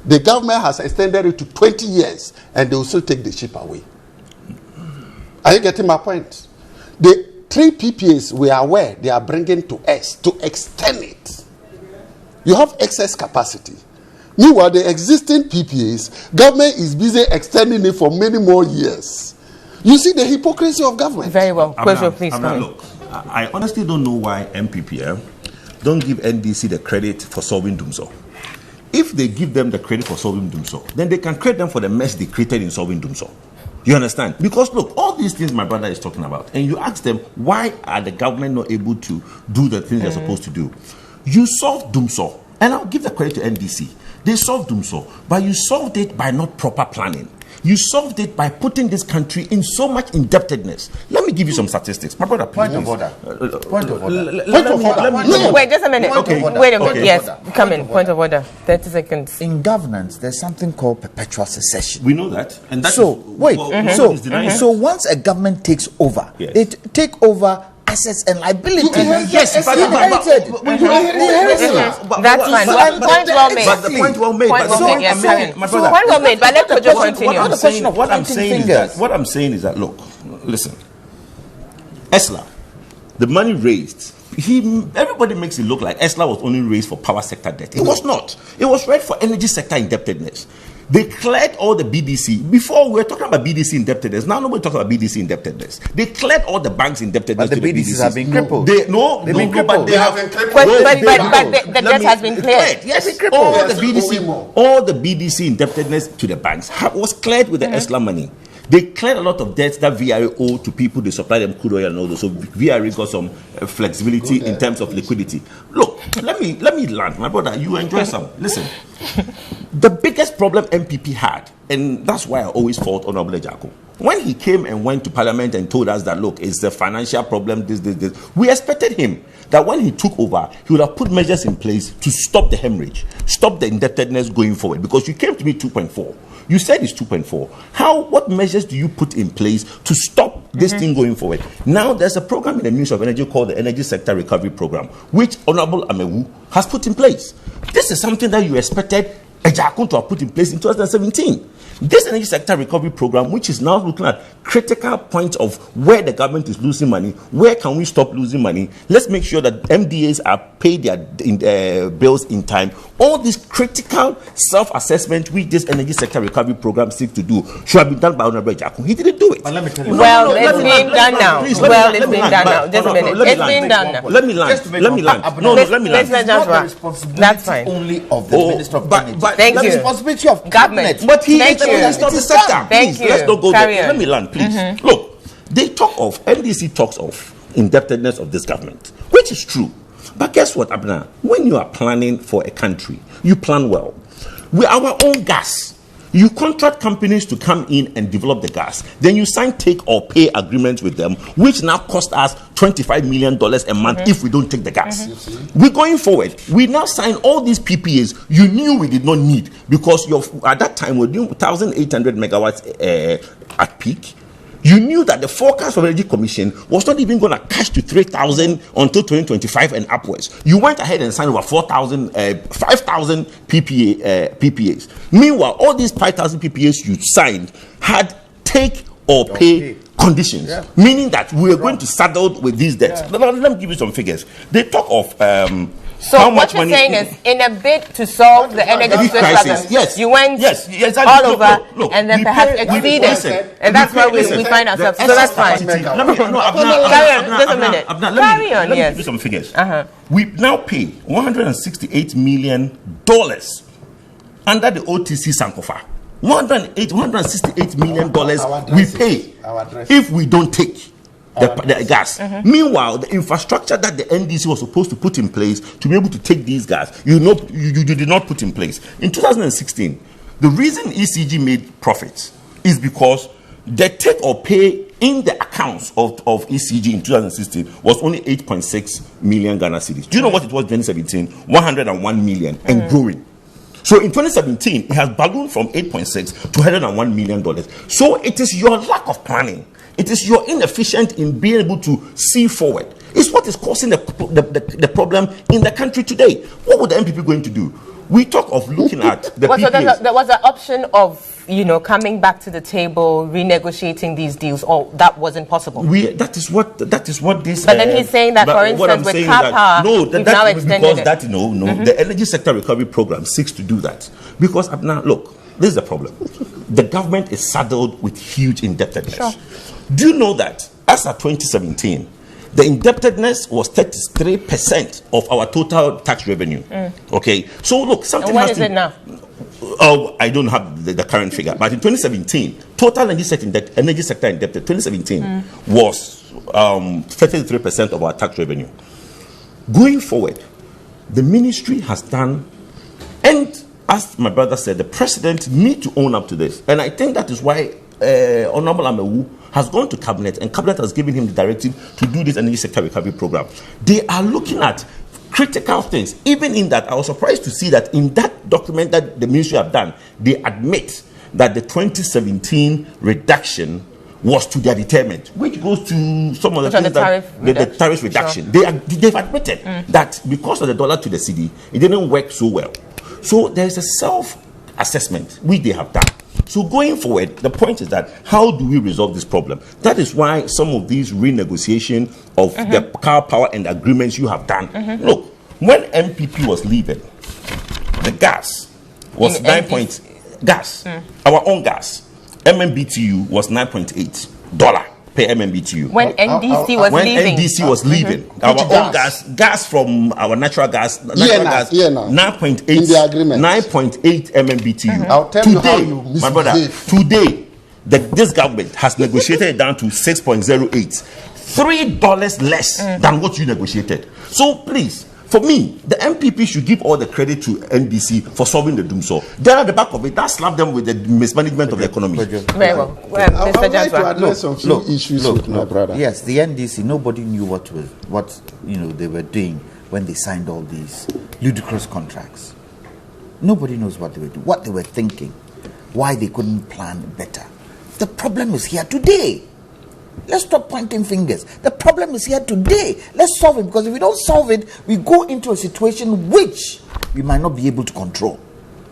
The government has extended it to 20 years, and they will still take the ship away. Are you getting my point? The 3 PPAs we are aware they are bringing to us to extend it. You have excess capacity. Meanwhile, the existing PPAs, government is busy extending it for many more years. You see the hypocrisy of government. Very well. Question, please. Look, I honestly don't know why MPPM don't give NDC the credit for solving Dumsor. If they give them the credit for solving Dumsor, then they can credit them for the mess they created in solving Dumsor. You understand? Because look, all these things my brother is talking about, and you ask them, why are the government not able to do the things they're supposed to do? You solved Dumsor, and I'll give the credit to NDC. They solved Dumsor, but you solved it by not proper planning. You solved it by putting this country in so much indebtedness. Let me give you some statistics. My brother, Point of order. Point of order. Wait, just a minute. Okay. Wait a minute. Yes, come in. Point of order. 30 seconds. In governance, there's something called perpetual succession. We know that. And that so, so once a government takes over, yes, they take over assets and liabilities. Yes, that's fine. Point well made. But the point well made. Point well made. But let's just continue. What I'm saying is that, look, listen, ESLA, the money raised, everybody makes it look like ESLA was only raised for power sector debt. It was not. It was raised for energy sector indebtedness. They cleared all the BDC. Before we were talking about BDC indebtedness. Now nobody talks about BDC indebtedness. They cleared all the banks indebtedness. But the BDCs have been crippled. They've been crippled. But the debt has been cleared. Yes, all the BDC indebtedness to the banks was cleared with the ESLA money. They cleared a lot of debts that VRA owed to people. They supplied them crude oil and all those. So VRA got some flexibility in terms of liquidity. Look, let me land, my brother. You enjoy some. Listen, the biggest problem MPP had, and that's why I always fault Honorable Ejako. When he came and went to Parliament and told us that, look, it's the financial problem, this. We expected him that when he took over, he would have put measures in place to stop the hemorrhage, stop the indebtedness going forward. Because you came to me 2.4. You said it's 2.4. What measures do you put in place to stop this thing going forward? Now, there's a program in the Ministry of Energy called the Energy Sector Recovery Program, which Honorable Amewu has put in place. This is something that you expected Ejaku to have put in place in 2017. This energy sector recovery program, which is now looking at critical points of where the government is losing money, where can we stop losing money? Let's make sure that MDAs are paid their bills in time. All this critical self-assessment which this energy sector recovery program seeks to do should have been done by Honorable Ejaku. He didn't do it. But let me tell you. Well, it's being done now. It's being done now. Just a minute. It's being done now. Let me land. No, let me land. It's not the responsibility That's fine. only of the Minister of Energy. Thank the you. responsibility of Government. But he Thank is the you. minister of the sector. Thank Please, you. let's not go Carry there. on. Let me land, please. Look, they talk of, NDC talks of indebtedness of this government, which is true. But guess what, Abner? When you are planning for a country, you plan well. With our own gas, you contract companies to come in and develop the gas. Then you sign take or pay agreements with them, which now cost us $25 million a month if we don't take the gas. We're going forward. We now sign all these PPAs you knew we did not need because at that time we were doing 1,800 megawatts at peak. You knew that the forecast from the Energy Commission was not even going to cash to 3,000 until 2025 and upwards. You went ahead and signed over 5,000 PPAs. Meanwhile, all these 5,000 PPAs you signed had take or pay conditions, meaning that we were going to saddle with these debts. Let me give you some figures. They talk of so how what much you're money saying is, in a bid to solve the energy crisis, yes, you went exactly. all over Look, and then perhaps exceeded, and that's why we find ourselves. So that's fine. Carry on, let me give you some figures. We now pay $168 million under the OTC Sankofa. $168 million we pay if we don't take the gas. Meanwhile, the infrastructure that the NDC was supposed to put in place to be able to take these gas, you did not put in place. In 2016, the reason ECG made profits is because the take or pay in the accounts of ECG in 2016 was only 8.6 million Ghana cedis. Do you know what it was in 2017? 101 million and growing. So in 2017, it has ballooned from 8.6 to $101 million. So it is your lack of planning. It is your inefficient in being able to see forward. It's what is causing the problem in the country today. What would the MPP going to do? We talk of looking at the PPAs. There was an option of, coming back to the table, renegotiating these deals, or that wasn't possible. That is what this. But then he's saying that, for instance, with car power, we've now extended it. The energy sector recovery program seeks to do that because now look, this is the problem. The government is saddled with huge indebtedness. Sure. Do you know that as of 2017, the indebtedness was 33% of our total tax revenue? Okay, so look, something. And what is it now? Oh, I don't have the current figure, but in 2017, total energy sector indebted 2017 was 33% of our tax revenue. Going forward, the ministry has done, and as my brother said, the president need to own up to this, and I think that is why Honorable Amewu has gone to cabinet, and cabinet has given him the directive to do this energy sector recovery program. They are looking at critical things. Even in that, I was surprised to see that in that document that the ministry have done, they admit that the 2017 reduction was to their determinant, which goes to some of the things the tariff reduction. Sure. They've admitted that because of the dollar to the cedi, it didn't work so well. So there is a self-assessment which they have done. So going forward, the point is that how do we resolve this problem? That is why some of these renegotiation of the car power and agreements you have done. Look, when MPP was leaving, the gas was our own gas, MMBTU was $9.8 per MMBTU. When NDC was leaving, our own gas from our natural gas, 9.8 in the agreement, 9.8 MMBTU. I'll tell you how you misbehave. My brother, today this government has negotiated it down to 6.08, $3 less than what you negotiated. So please, for me, the MPP should give all the credit to NDC for solving the doom. So they're at the back of it. That slapped them with the mismanagement of the economy. Very well. I would like to address some few issues with my brother. Yes, the NDC, nobody knew what they were doing when they signed all these ludicrous contracts. Nobody knows what they were doing, what they were thinking, why they couldn't plan better. The problem is here today. Let's stop pointing fingers. The problem is here today. Let's solve it, because if we don't solve it, we go into a situation which we might not be able to control.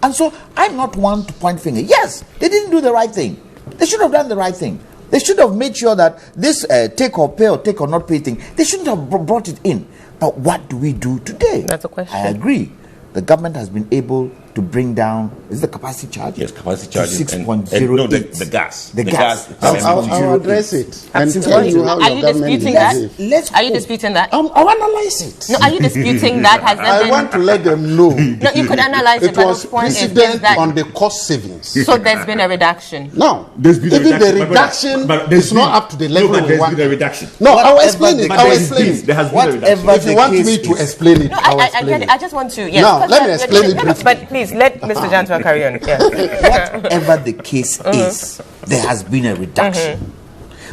And so I'm not one to point finger. Yes, they didn't do the right thing. They should have done the right thing. They should have made sure that this take or pay or take or not pay thing, they shouldn't have brought it in. But what do we do today? That's a question. I agree. The government has been able to bring down, is the capacity charge? Yes, capacity charge. 6.08. No, the gas. The gas. I'll address it and tell you how Are your you government disputing behaves. that? Are you disputing that? I'll analyze it. No, are you disputing that? Has there I been... want to let them know. No, you could analyze it, It but was the point is precedent that... on the cost savings. So there's been a reduction. Now, There's been a even the reduction, reduction but there's is not up to the level but we there's want. been a reduction. No, I'll Whatever explain the it. I'll case explain is, it. There has been a reduction. If you want me to explain it, No, I'll I explain get it. it. I just want to... Yes, Now, because let me we're explain it getting- briefly. But please, let Mr. Jantua carry on. Yeah. Whatever the case is, there has been a reduction.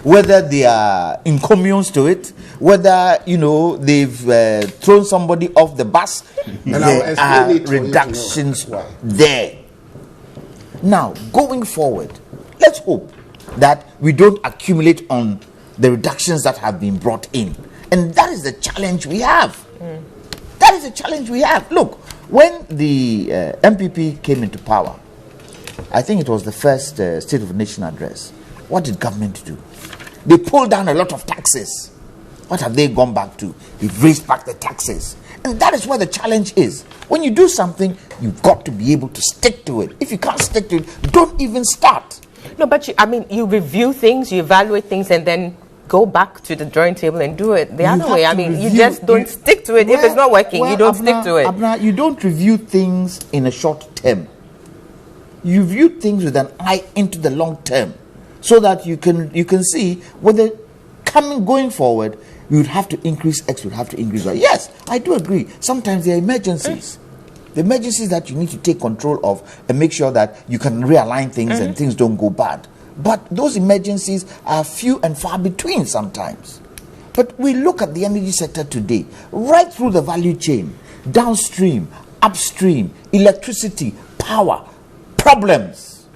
Whether they are incommunes to it, whether they've thrown somebody off the bus, And I'll there explain are it for you to know reductions why. there. Now, going forward, let's hope that we don't accumulate on the reductions that have been brought in, and that is the challenge we have. That is the challenge we have. Look, when the MPP came into power, I think it was the first State of the Nation address. What did government do? They pulled down a lot of taxes. What have they gone back to? They've raised back the taxes. And that is where the challenge is. When you do something, you've got to be able to stick to it. If you can't stick to it, don't even start. No, but you review things, you evaluate things, and then go back to the drawing table and do it the other have way. to I mean, you review- just don't stick to it. If it's not working, you don't stick to it. Abna, you don't review things in a short term. You view things with an eye into the long term, so that you can see whether going forward, we would have to increase X, we would have to increase Y. Yes, I do agree. Sometimes there are emergencies. The emergencies that you need to take control of and make sure that you can realign things and things don't go bad. But those emergencies are few and far between sometimes. But we look at the energy sector today, right through the value chain, downstream, upstream, electricity, power, problems,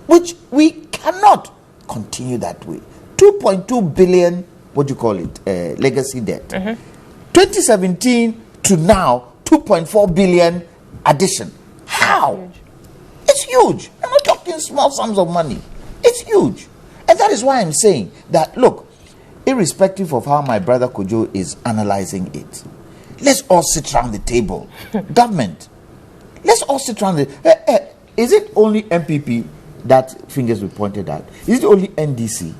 which we cannot continue that way. 2.2 billion, legacy debt. 2017 to now, 2.4 billion addition. How? It's huge. I'm not talking small sums of money. It's huge. And that is why I'm saying that, look, irrespective of how my brother Kojo is analyzing it, let's all sit around the table. Government, let's all sit around the... is it only MPP that fingers will be pointed at? Is it only NDC?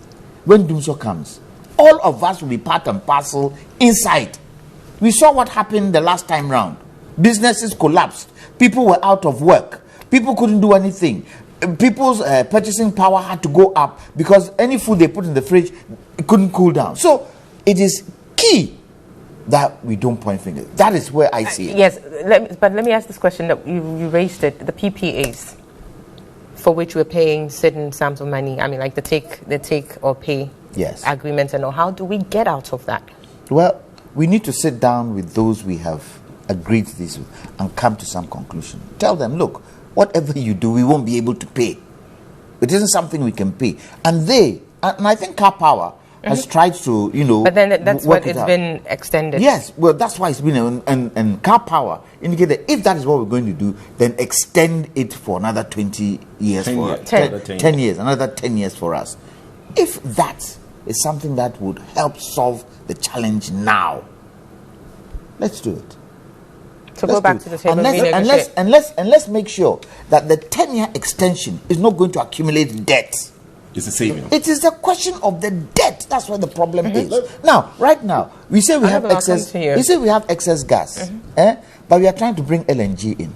When Dumso comes, all of us will be part and parcel inside. We saw what happened the last time round. Businesses collapsed. People were out of work. People couldn't do anything. People's purchasing power had to go up because any food they put in the fridge, it couldn't cool down. So it is key that we don't point fingers. That is where I see it. Yes, but let me ask this question that you raised it, the PPAs for which we're paying certain sums of money. I mean, like the take or pay agreements and all. How do we get out of that? Well, we need to sit down with those we have agreed to this with and come to some conclusion. Tell them, look, whatever you do, we won't be able to pay. It isn't something we can pay. And I think Car Power has tried to, But then that's work what it's out. been extended. Yes, well, that's why it's been, and Car Power indicated if that is what we're going to do, then extend it for another 20 years. 10 years, another 10 years for us. If that is something that would help solve the challenge now, let's do it. So go back to the table and let's make sure that the 10-year extension is not going to accumulate debt. It's a saving. It is the question of the debt. That's where the problem is. Now, right now, we say we have excess. We say we have excess gas, but we are trying to bring LNG in.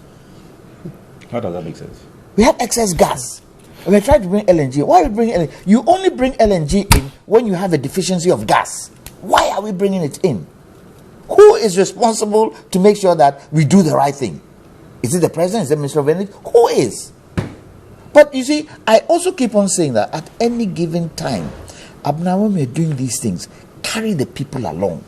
How does that make sense? We have excess gas. We are trying to bring LNG. Why are we bringing LNG? You only bring LNG in when you have a deficiency of gas. Why are we bringing it in? Who is responsible to make sure that we do the right thing? Is it the president? Is it the Minister of Energy? Who is? But you see, I also keep on saying that at any given time, Abna, when we're doing these things, carry the people along.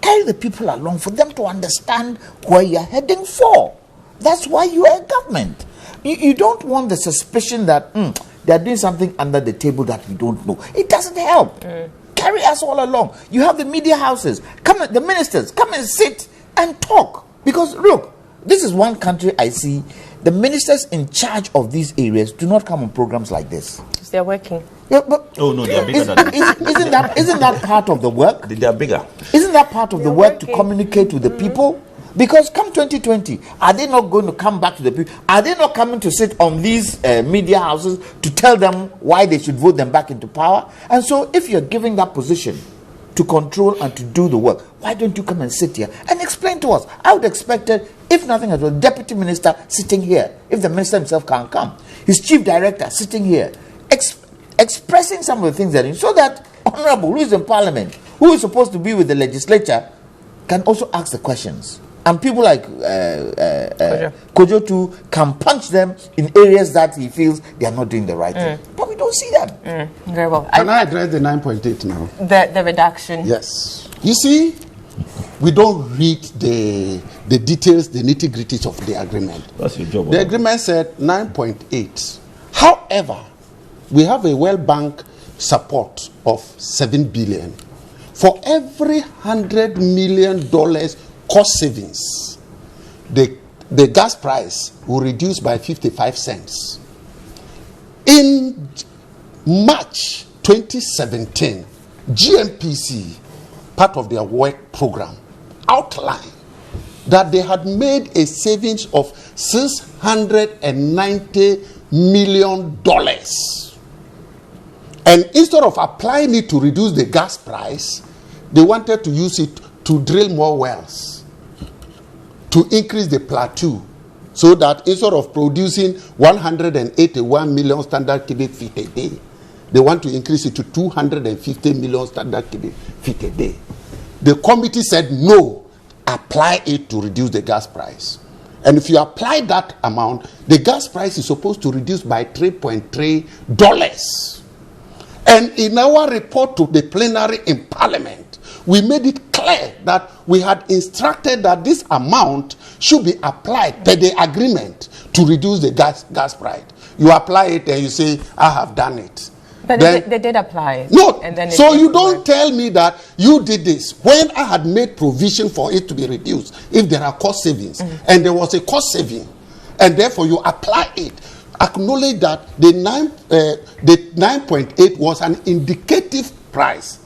Carry the people along for them to understand where you're heading for. That's why you are a government. You don't want the suspicion that they're doing something under the table that we don't know. It doesn't help. Carry us all along. You have the media houses. The ministers, come and sit and talk. Because look, this is one country I see the ministers in charge of these areas do not come on programs like this. They're working. Yeah, but Oh no, they are bigger than this. isn't that part of the work? They are bigger. Isn't that part of the work working. to communicate with the people? Because come 2020, are they not going to come back to the people? Are they not coming to sit on these media houses to tell them why they should vote them back into power? And so if you're giving that position to control and to do the work, why don't you come and sit here and explain to us? I would expect it, if nothing else, a deputy minister sitting here, if the minister himself can't come, his chief director sitting here, expressing some of the things that so that Honorable, who is in Parliament, who is supposed to be with the legislature, can also ask the questions. And people like Kojo too can punch them in areas that he feels they are not doing the right thing. But we don't see them. Very well. Can I address the 9.8 now? The reduction. Yes. You see, we don't read the details, the nitty-gritties of the agreement. That's your job. The agreement said 9.8. However, we have a World Bank support of 7 billion. For every $100 million cost savings, the gas price will reduce by 55 cents. In March 2017, GMPC, part of their work program, outlined that they had made a savings of $690 million. And instead of applying it to reduce the gas price, they wanted to use it to drill more wells, to increase the plateau, so that instead of producing 181 million standard cubic feet a day, they want to increase it to 250 million standard cubic feet a day. The committee said no, apply it to reduce the gas price. And if you apply that amount, the gas price is supposed to reduce by $3.3. And in our report to the plenary in Parliament, we made it clear that we had instructed that this amount should be applied per the agreement to reduce the gas price. You apply it and you say, I have done it. But Then, they did apply it. no, And then so you don't tell me that you did this when I had made provision for it to be reduced if there are cost savings. And there was a cost saving, and therefore you apply it. Acknowledge that the 9.8 was an indicative price.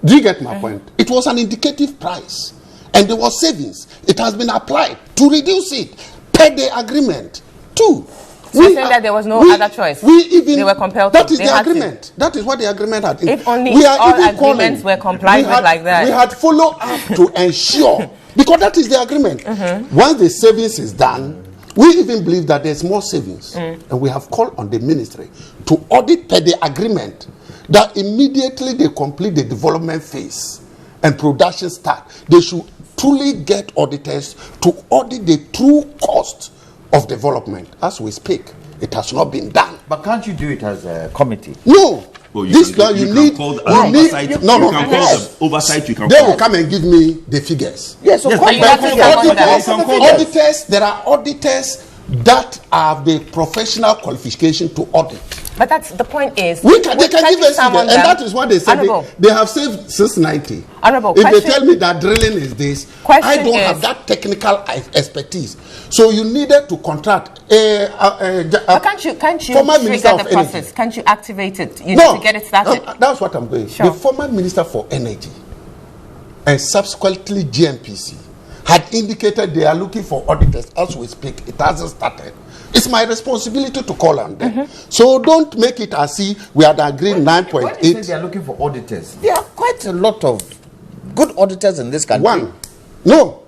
Do you get my point? It was an indicative price, and there was savings. It has been applied to reduce it per the agreement. Two. So you're saying that there was no other choice? They were compelled to. That is They the had to. agreement. That is what the agreement had. If only We are all even agreements were complied with like that. We had follow up to ensure, because that is the agreement. Once the savings is done, we even believe that there's more savings. And we have called on the ministry to audit per the agreement, that immediately they complete the development phase and production start, they should truly get auditors to audit the true cost of development. As we speak, it has not been done. But can't you do it as a committee? No. Oh, This guy, you need oversight. You can call them oversight. You can They call will come and give me the figures. Yes, of Yes, course. but you have to Auditors, there are auditors that have the professional qualification to audit. But that's the point is. They can give us figures, and someone that is what they said. Honorable. They have saved 690. Honorable, if question- they tell me that drilling is this, Question I don't is- have that technical expertise. So you needed to contract But can't you former trigger Minister the of process? Energy. Can't you activate it? You know, to get it started. That's what I'm going. Sure. The former Minister for Energy and subsequently GMPC had indicated they are looking for auditors. As we speak, it hasn't started. It's my responsibility to call on them. So don't make it as if we had agreed When you say 9.8. they are looking for auditors, there are quite a lot of good auditors in this country. One. No.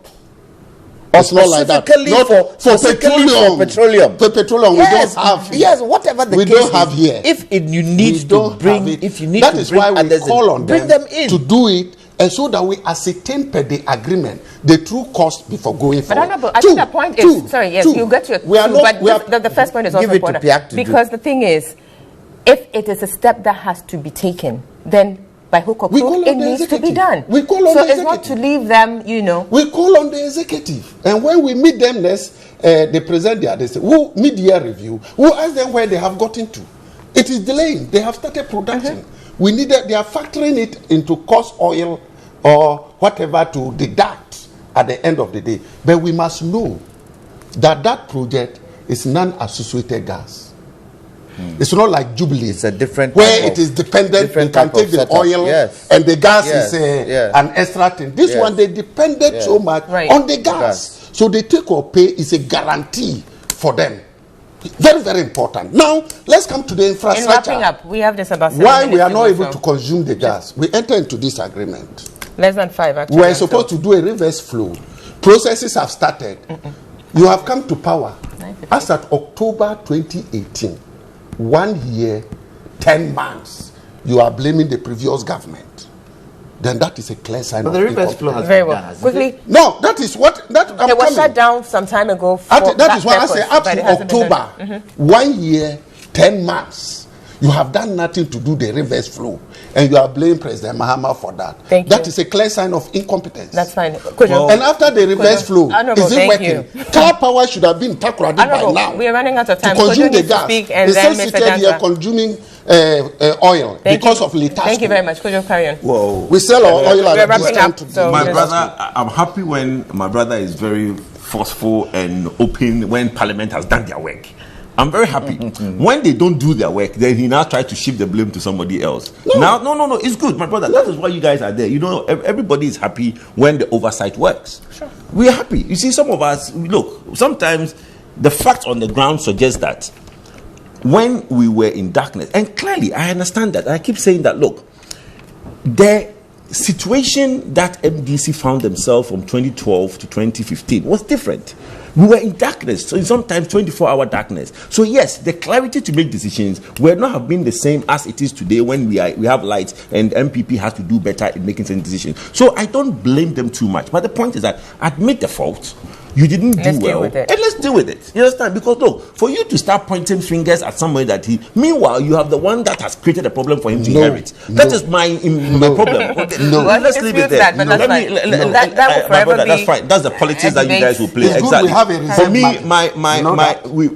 It's not like that. Specifically Not for petroleum. For petroleum. For petroleum, Yes, we don't have. yes, whatever the we case don't have is, here. If you We need to don't bring, have it. if you need That to is bring why we others call in, on bring them in. to do it, and so that we ascertain per the agreement the true cost before going But forward. Honorable, I think the point is, sorry, yes, you get to your We are two, not. We are, but the first point is also Give it to important. Piak to do. Because the thing is, if it is a step that has to be taken, then by hook or We call crook, on it the needs to be executive. done. We call on so the it's not to executive. leave them, you know. we call on the executive, and when we meet them next, they present their decision. We'll mid-year review. We'll ask them where they have gotten to. It is delaying. They have started production. We needed. They are factoring it into cost oil or whatever to deduct at the end of the day. But we must know that that project is non-associated gas. It's not like Jubilee. It's a different where it is dependent. You can take the oil and the gas is an extra thing. This one, they depended so much on the gas. So they take or pay is a guarantee for them. Very, very important. Now, let's come to the infrastructure. In wrapping up, we have this about why we are not able to consume the gas. We enter into this agreement. Less than 5, actually. We're supposed to do a reverse flow. Processes have started. You have come to power. As at October 2018, 1 year, 10 months, you are blaming the previous government. Then that is a clear sign of the reverse flow has very well. Quickly. No, that is what it was shut down some time ago. That is why I say up to October, 1 year, 10 months, you have done nothing to do the reverse flow, and you are blaming President Mahama for that. That is a clear sign of incompetence. That's fine. And after the reverse flow, is it working? Car power should have been Takoradi by now. We are running out of time. To consume the gas. They still seated here consuming oil because of Litasco. Thank you very much. Could you carry on? Well, we sell our oil at a discount. My brother, I'm happy when my brother is very forceful and open when Parliament has done their work. I'm very happy. When they don't do their work, then he now tries to shift the blame to somebody else. No, it's good, my brother. That is why you guys are there. You know, everybody is happy when the oversight works. Sure. We are happy. You see, some of us, look, sometimes the facts on the ground suggest that when we were in darkness, and clearly I understand that, I keep saying that, look, the situation that MDC found themselves from 2012 to 2015 was different. We were in darkness, so sometimes 24-hour darkness. So yes, the clarity to make decisions will not have been the same as it is today when we have lights and MPP has to do better in making certain decisions. So I don't blame them too much. But the point is that admit the fault. You didn't do well, and let's deal with it. You understand? Because look, for you to start pointing fingers at somebody that meanwhile you have the one that has created a problem for him to inherit. That is my problem. Well, let's leave it there. But that will forever be. That's fine. That's the politics that you guys will play. Exactly. For me,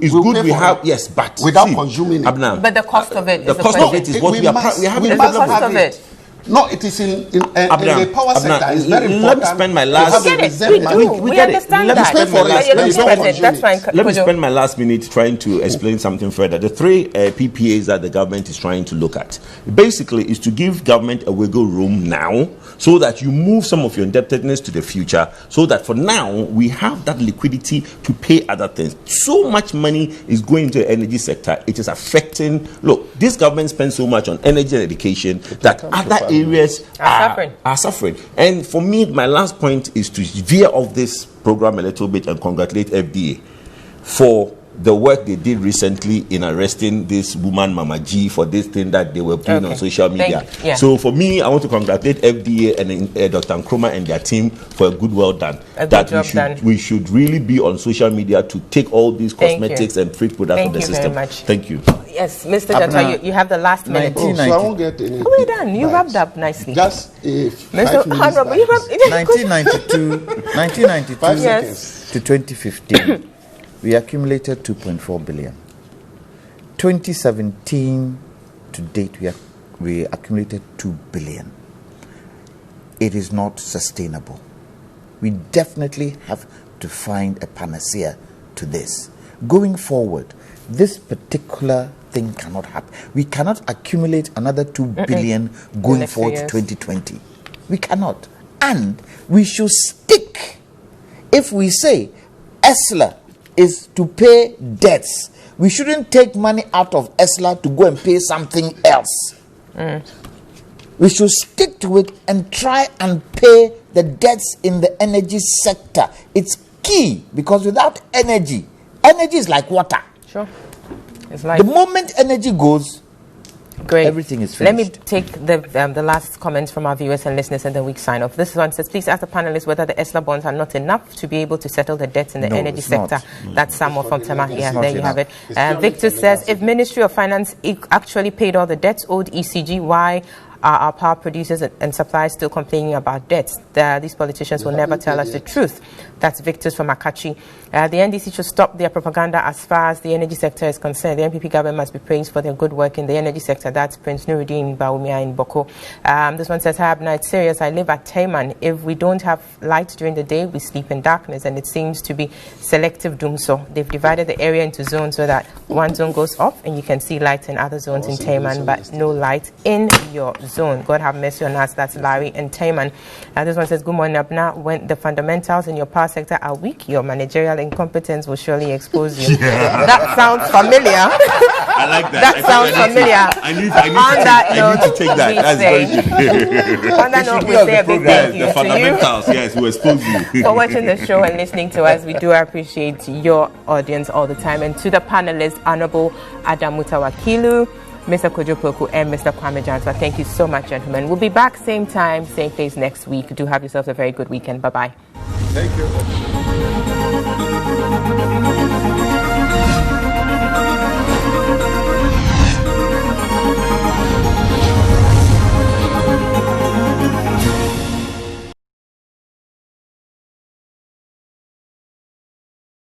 it's good we have but without consuming it. But the cost of it. The cost of it is what we are having. The cost of it. No, it is in the power sector. It's very important. Let me spend my last. We understand that. That's fine. Let me spend my last minute trying to explain something further. The 3 PPAs that the government is trying to look at basically is to give government a wiggle room now, so that you move some of your indebtedness to the future, so that for now we have that liquidity to pay other things. So much money is going into the energy sector. It is affecting. Look, this government spends so much on energy and education that other areas are suffering. And for me, my last point is to veer off this program a little bit and congratulate FDA for the work they did recently in arresting this woman, Mama G, for this thing that they were doing on social media. So for me, I want to congratulate FDA and Dr. Nkrumah and their team for a good well done. We should really be on social media to take all these cosmetics and fake products from the system. Thank you very much. Thank you. Yes, Mr. Jota, you have the last minute. So I won't get any. We're done. You wrapped up nicely. Just Mr. 1992 to 2015. We accumulated 2.4 billion. 2017 to date, we accumulated 2 billion. It is not sustainable. We definitely have to find a panacea to this. Going forward, this particular thing cannot happen. We cannot accumulate another 2 billion going forward to 2020. We cannot. And we should stick. If we say ESLA is to pay debts, we shouldn't take money out of ESLA to go and pay something else. We should stick to it and try and pay the debts in the energy sector. It's key, because without energy is like water. Sure. It's like the moment energy goes, everything is finished. Let me take the last comments from our viewers and listeners, and then we sign off. This one says, please ask the panelists whether the ESLA bonds are not enough to be able to settle the debts in the energy sector. That's Samuel from Tema. Yeah, there you have it. Victor says, if Ministry of Finance actually paid all the debts owed ECG, why Are our power producers and suppliers still complaining about debts? These politicians will never tell us the truth. That's Victor from Akachi. The NDC should stop their propaganda as far as the energy sector is concerned. The NPP government must be praised for their good work in the energy sector. That's Prince Nuruddin Baumia in Boko. This one says, hi, Abner, it's serious. I live at Tayman. If we don't have light during the day, we sleep in darkness, and it seems to be selective doom. So they've divided the area into zones so that one zone goes off and you can see light in other zones in Tayman, but no light in your zone. God have mercy on us. That's Larry and Tayman. This one says, good morning, Abner. When the fundamentals in your power sector are weak, your managerial incompetence will surely expose you. Yeah. That sounds familiar. I like that. That sounds familiar. I need to take that. That's very good. On that note, we say a big thank you the fundamentals, yes, will expose you. For watching the show and listening to us. We do appreciate your audience all the time. And to the panelists, Honorable Adam Mutawakilu, Mr. Kojo Poku, and Mr. Kwame Jantua, thank you so much, gentlemen. We'll be back same time, same place next week. Do have yourselves a very good weekend. Bye-bye. Thank you.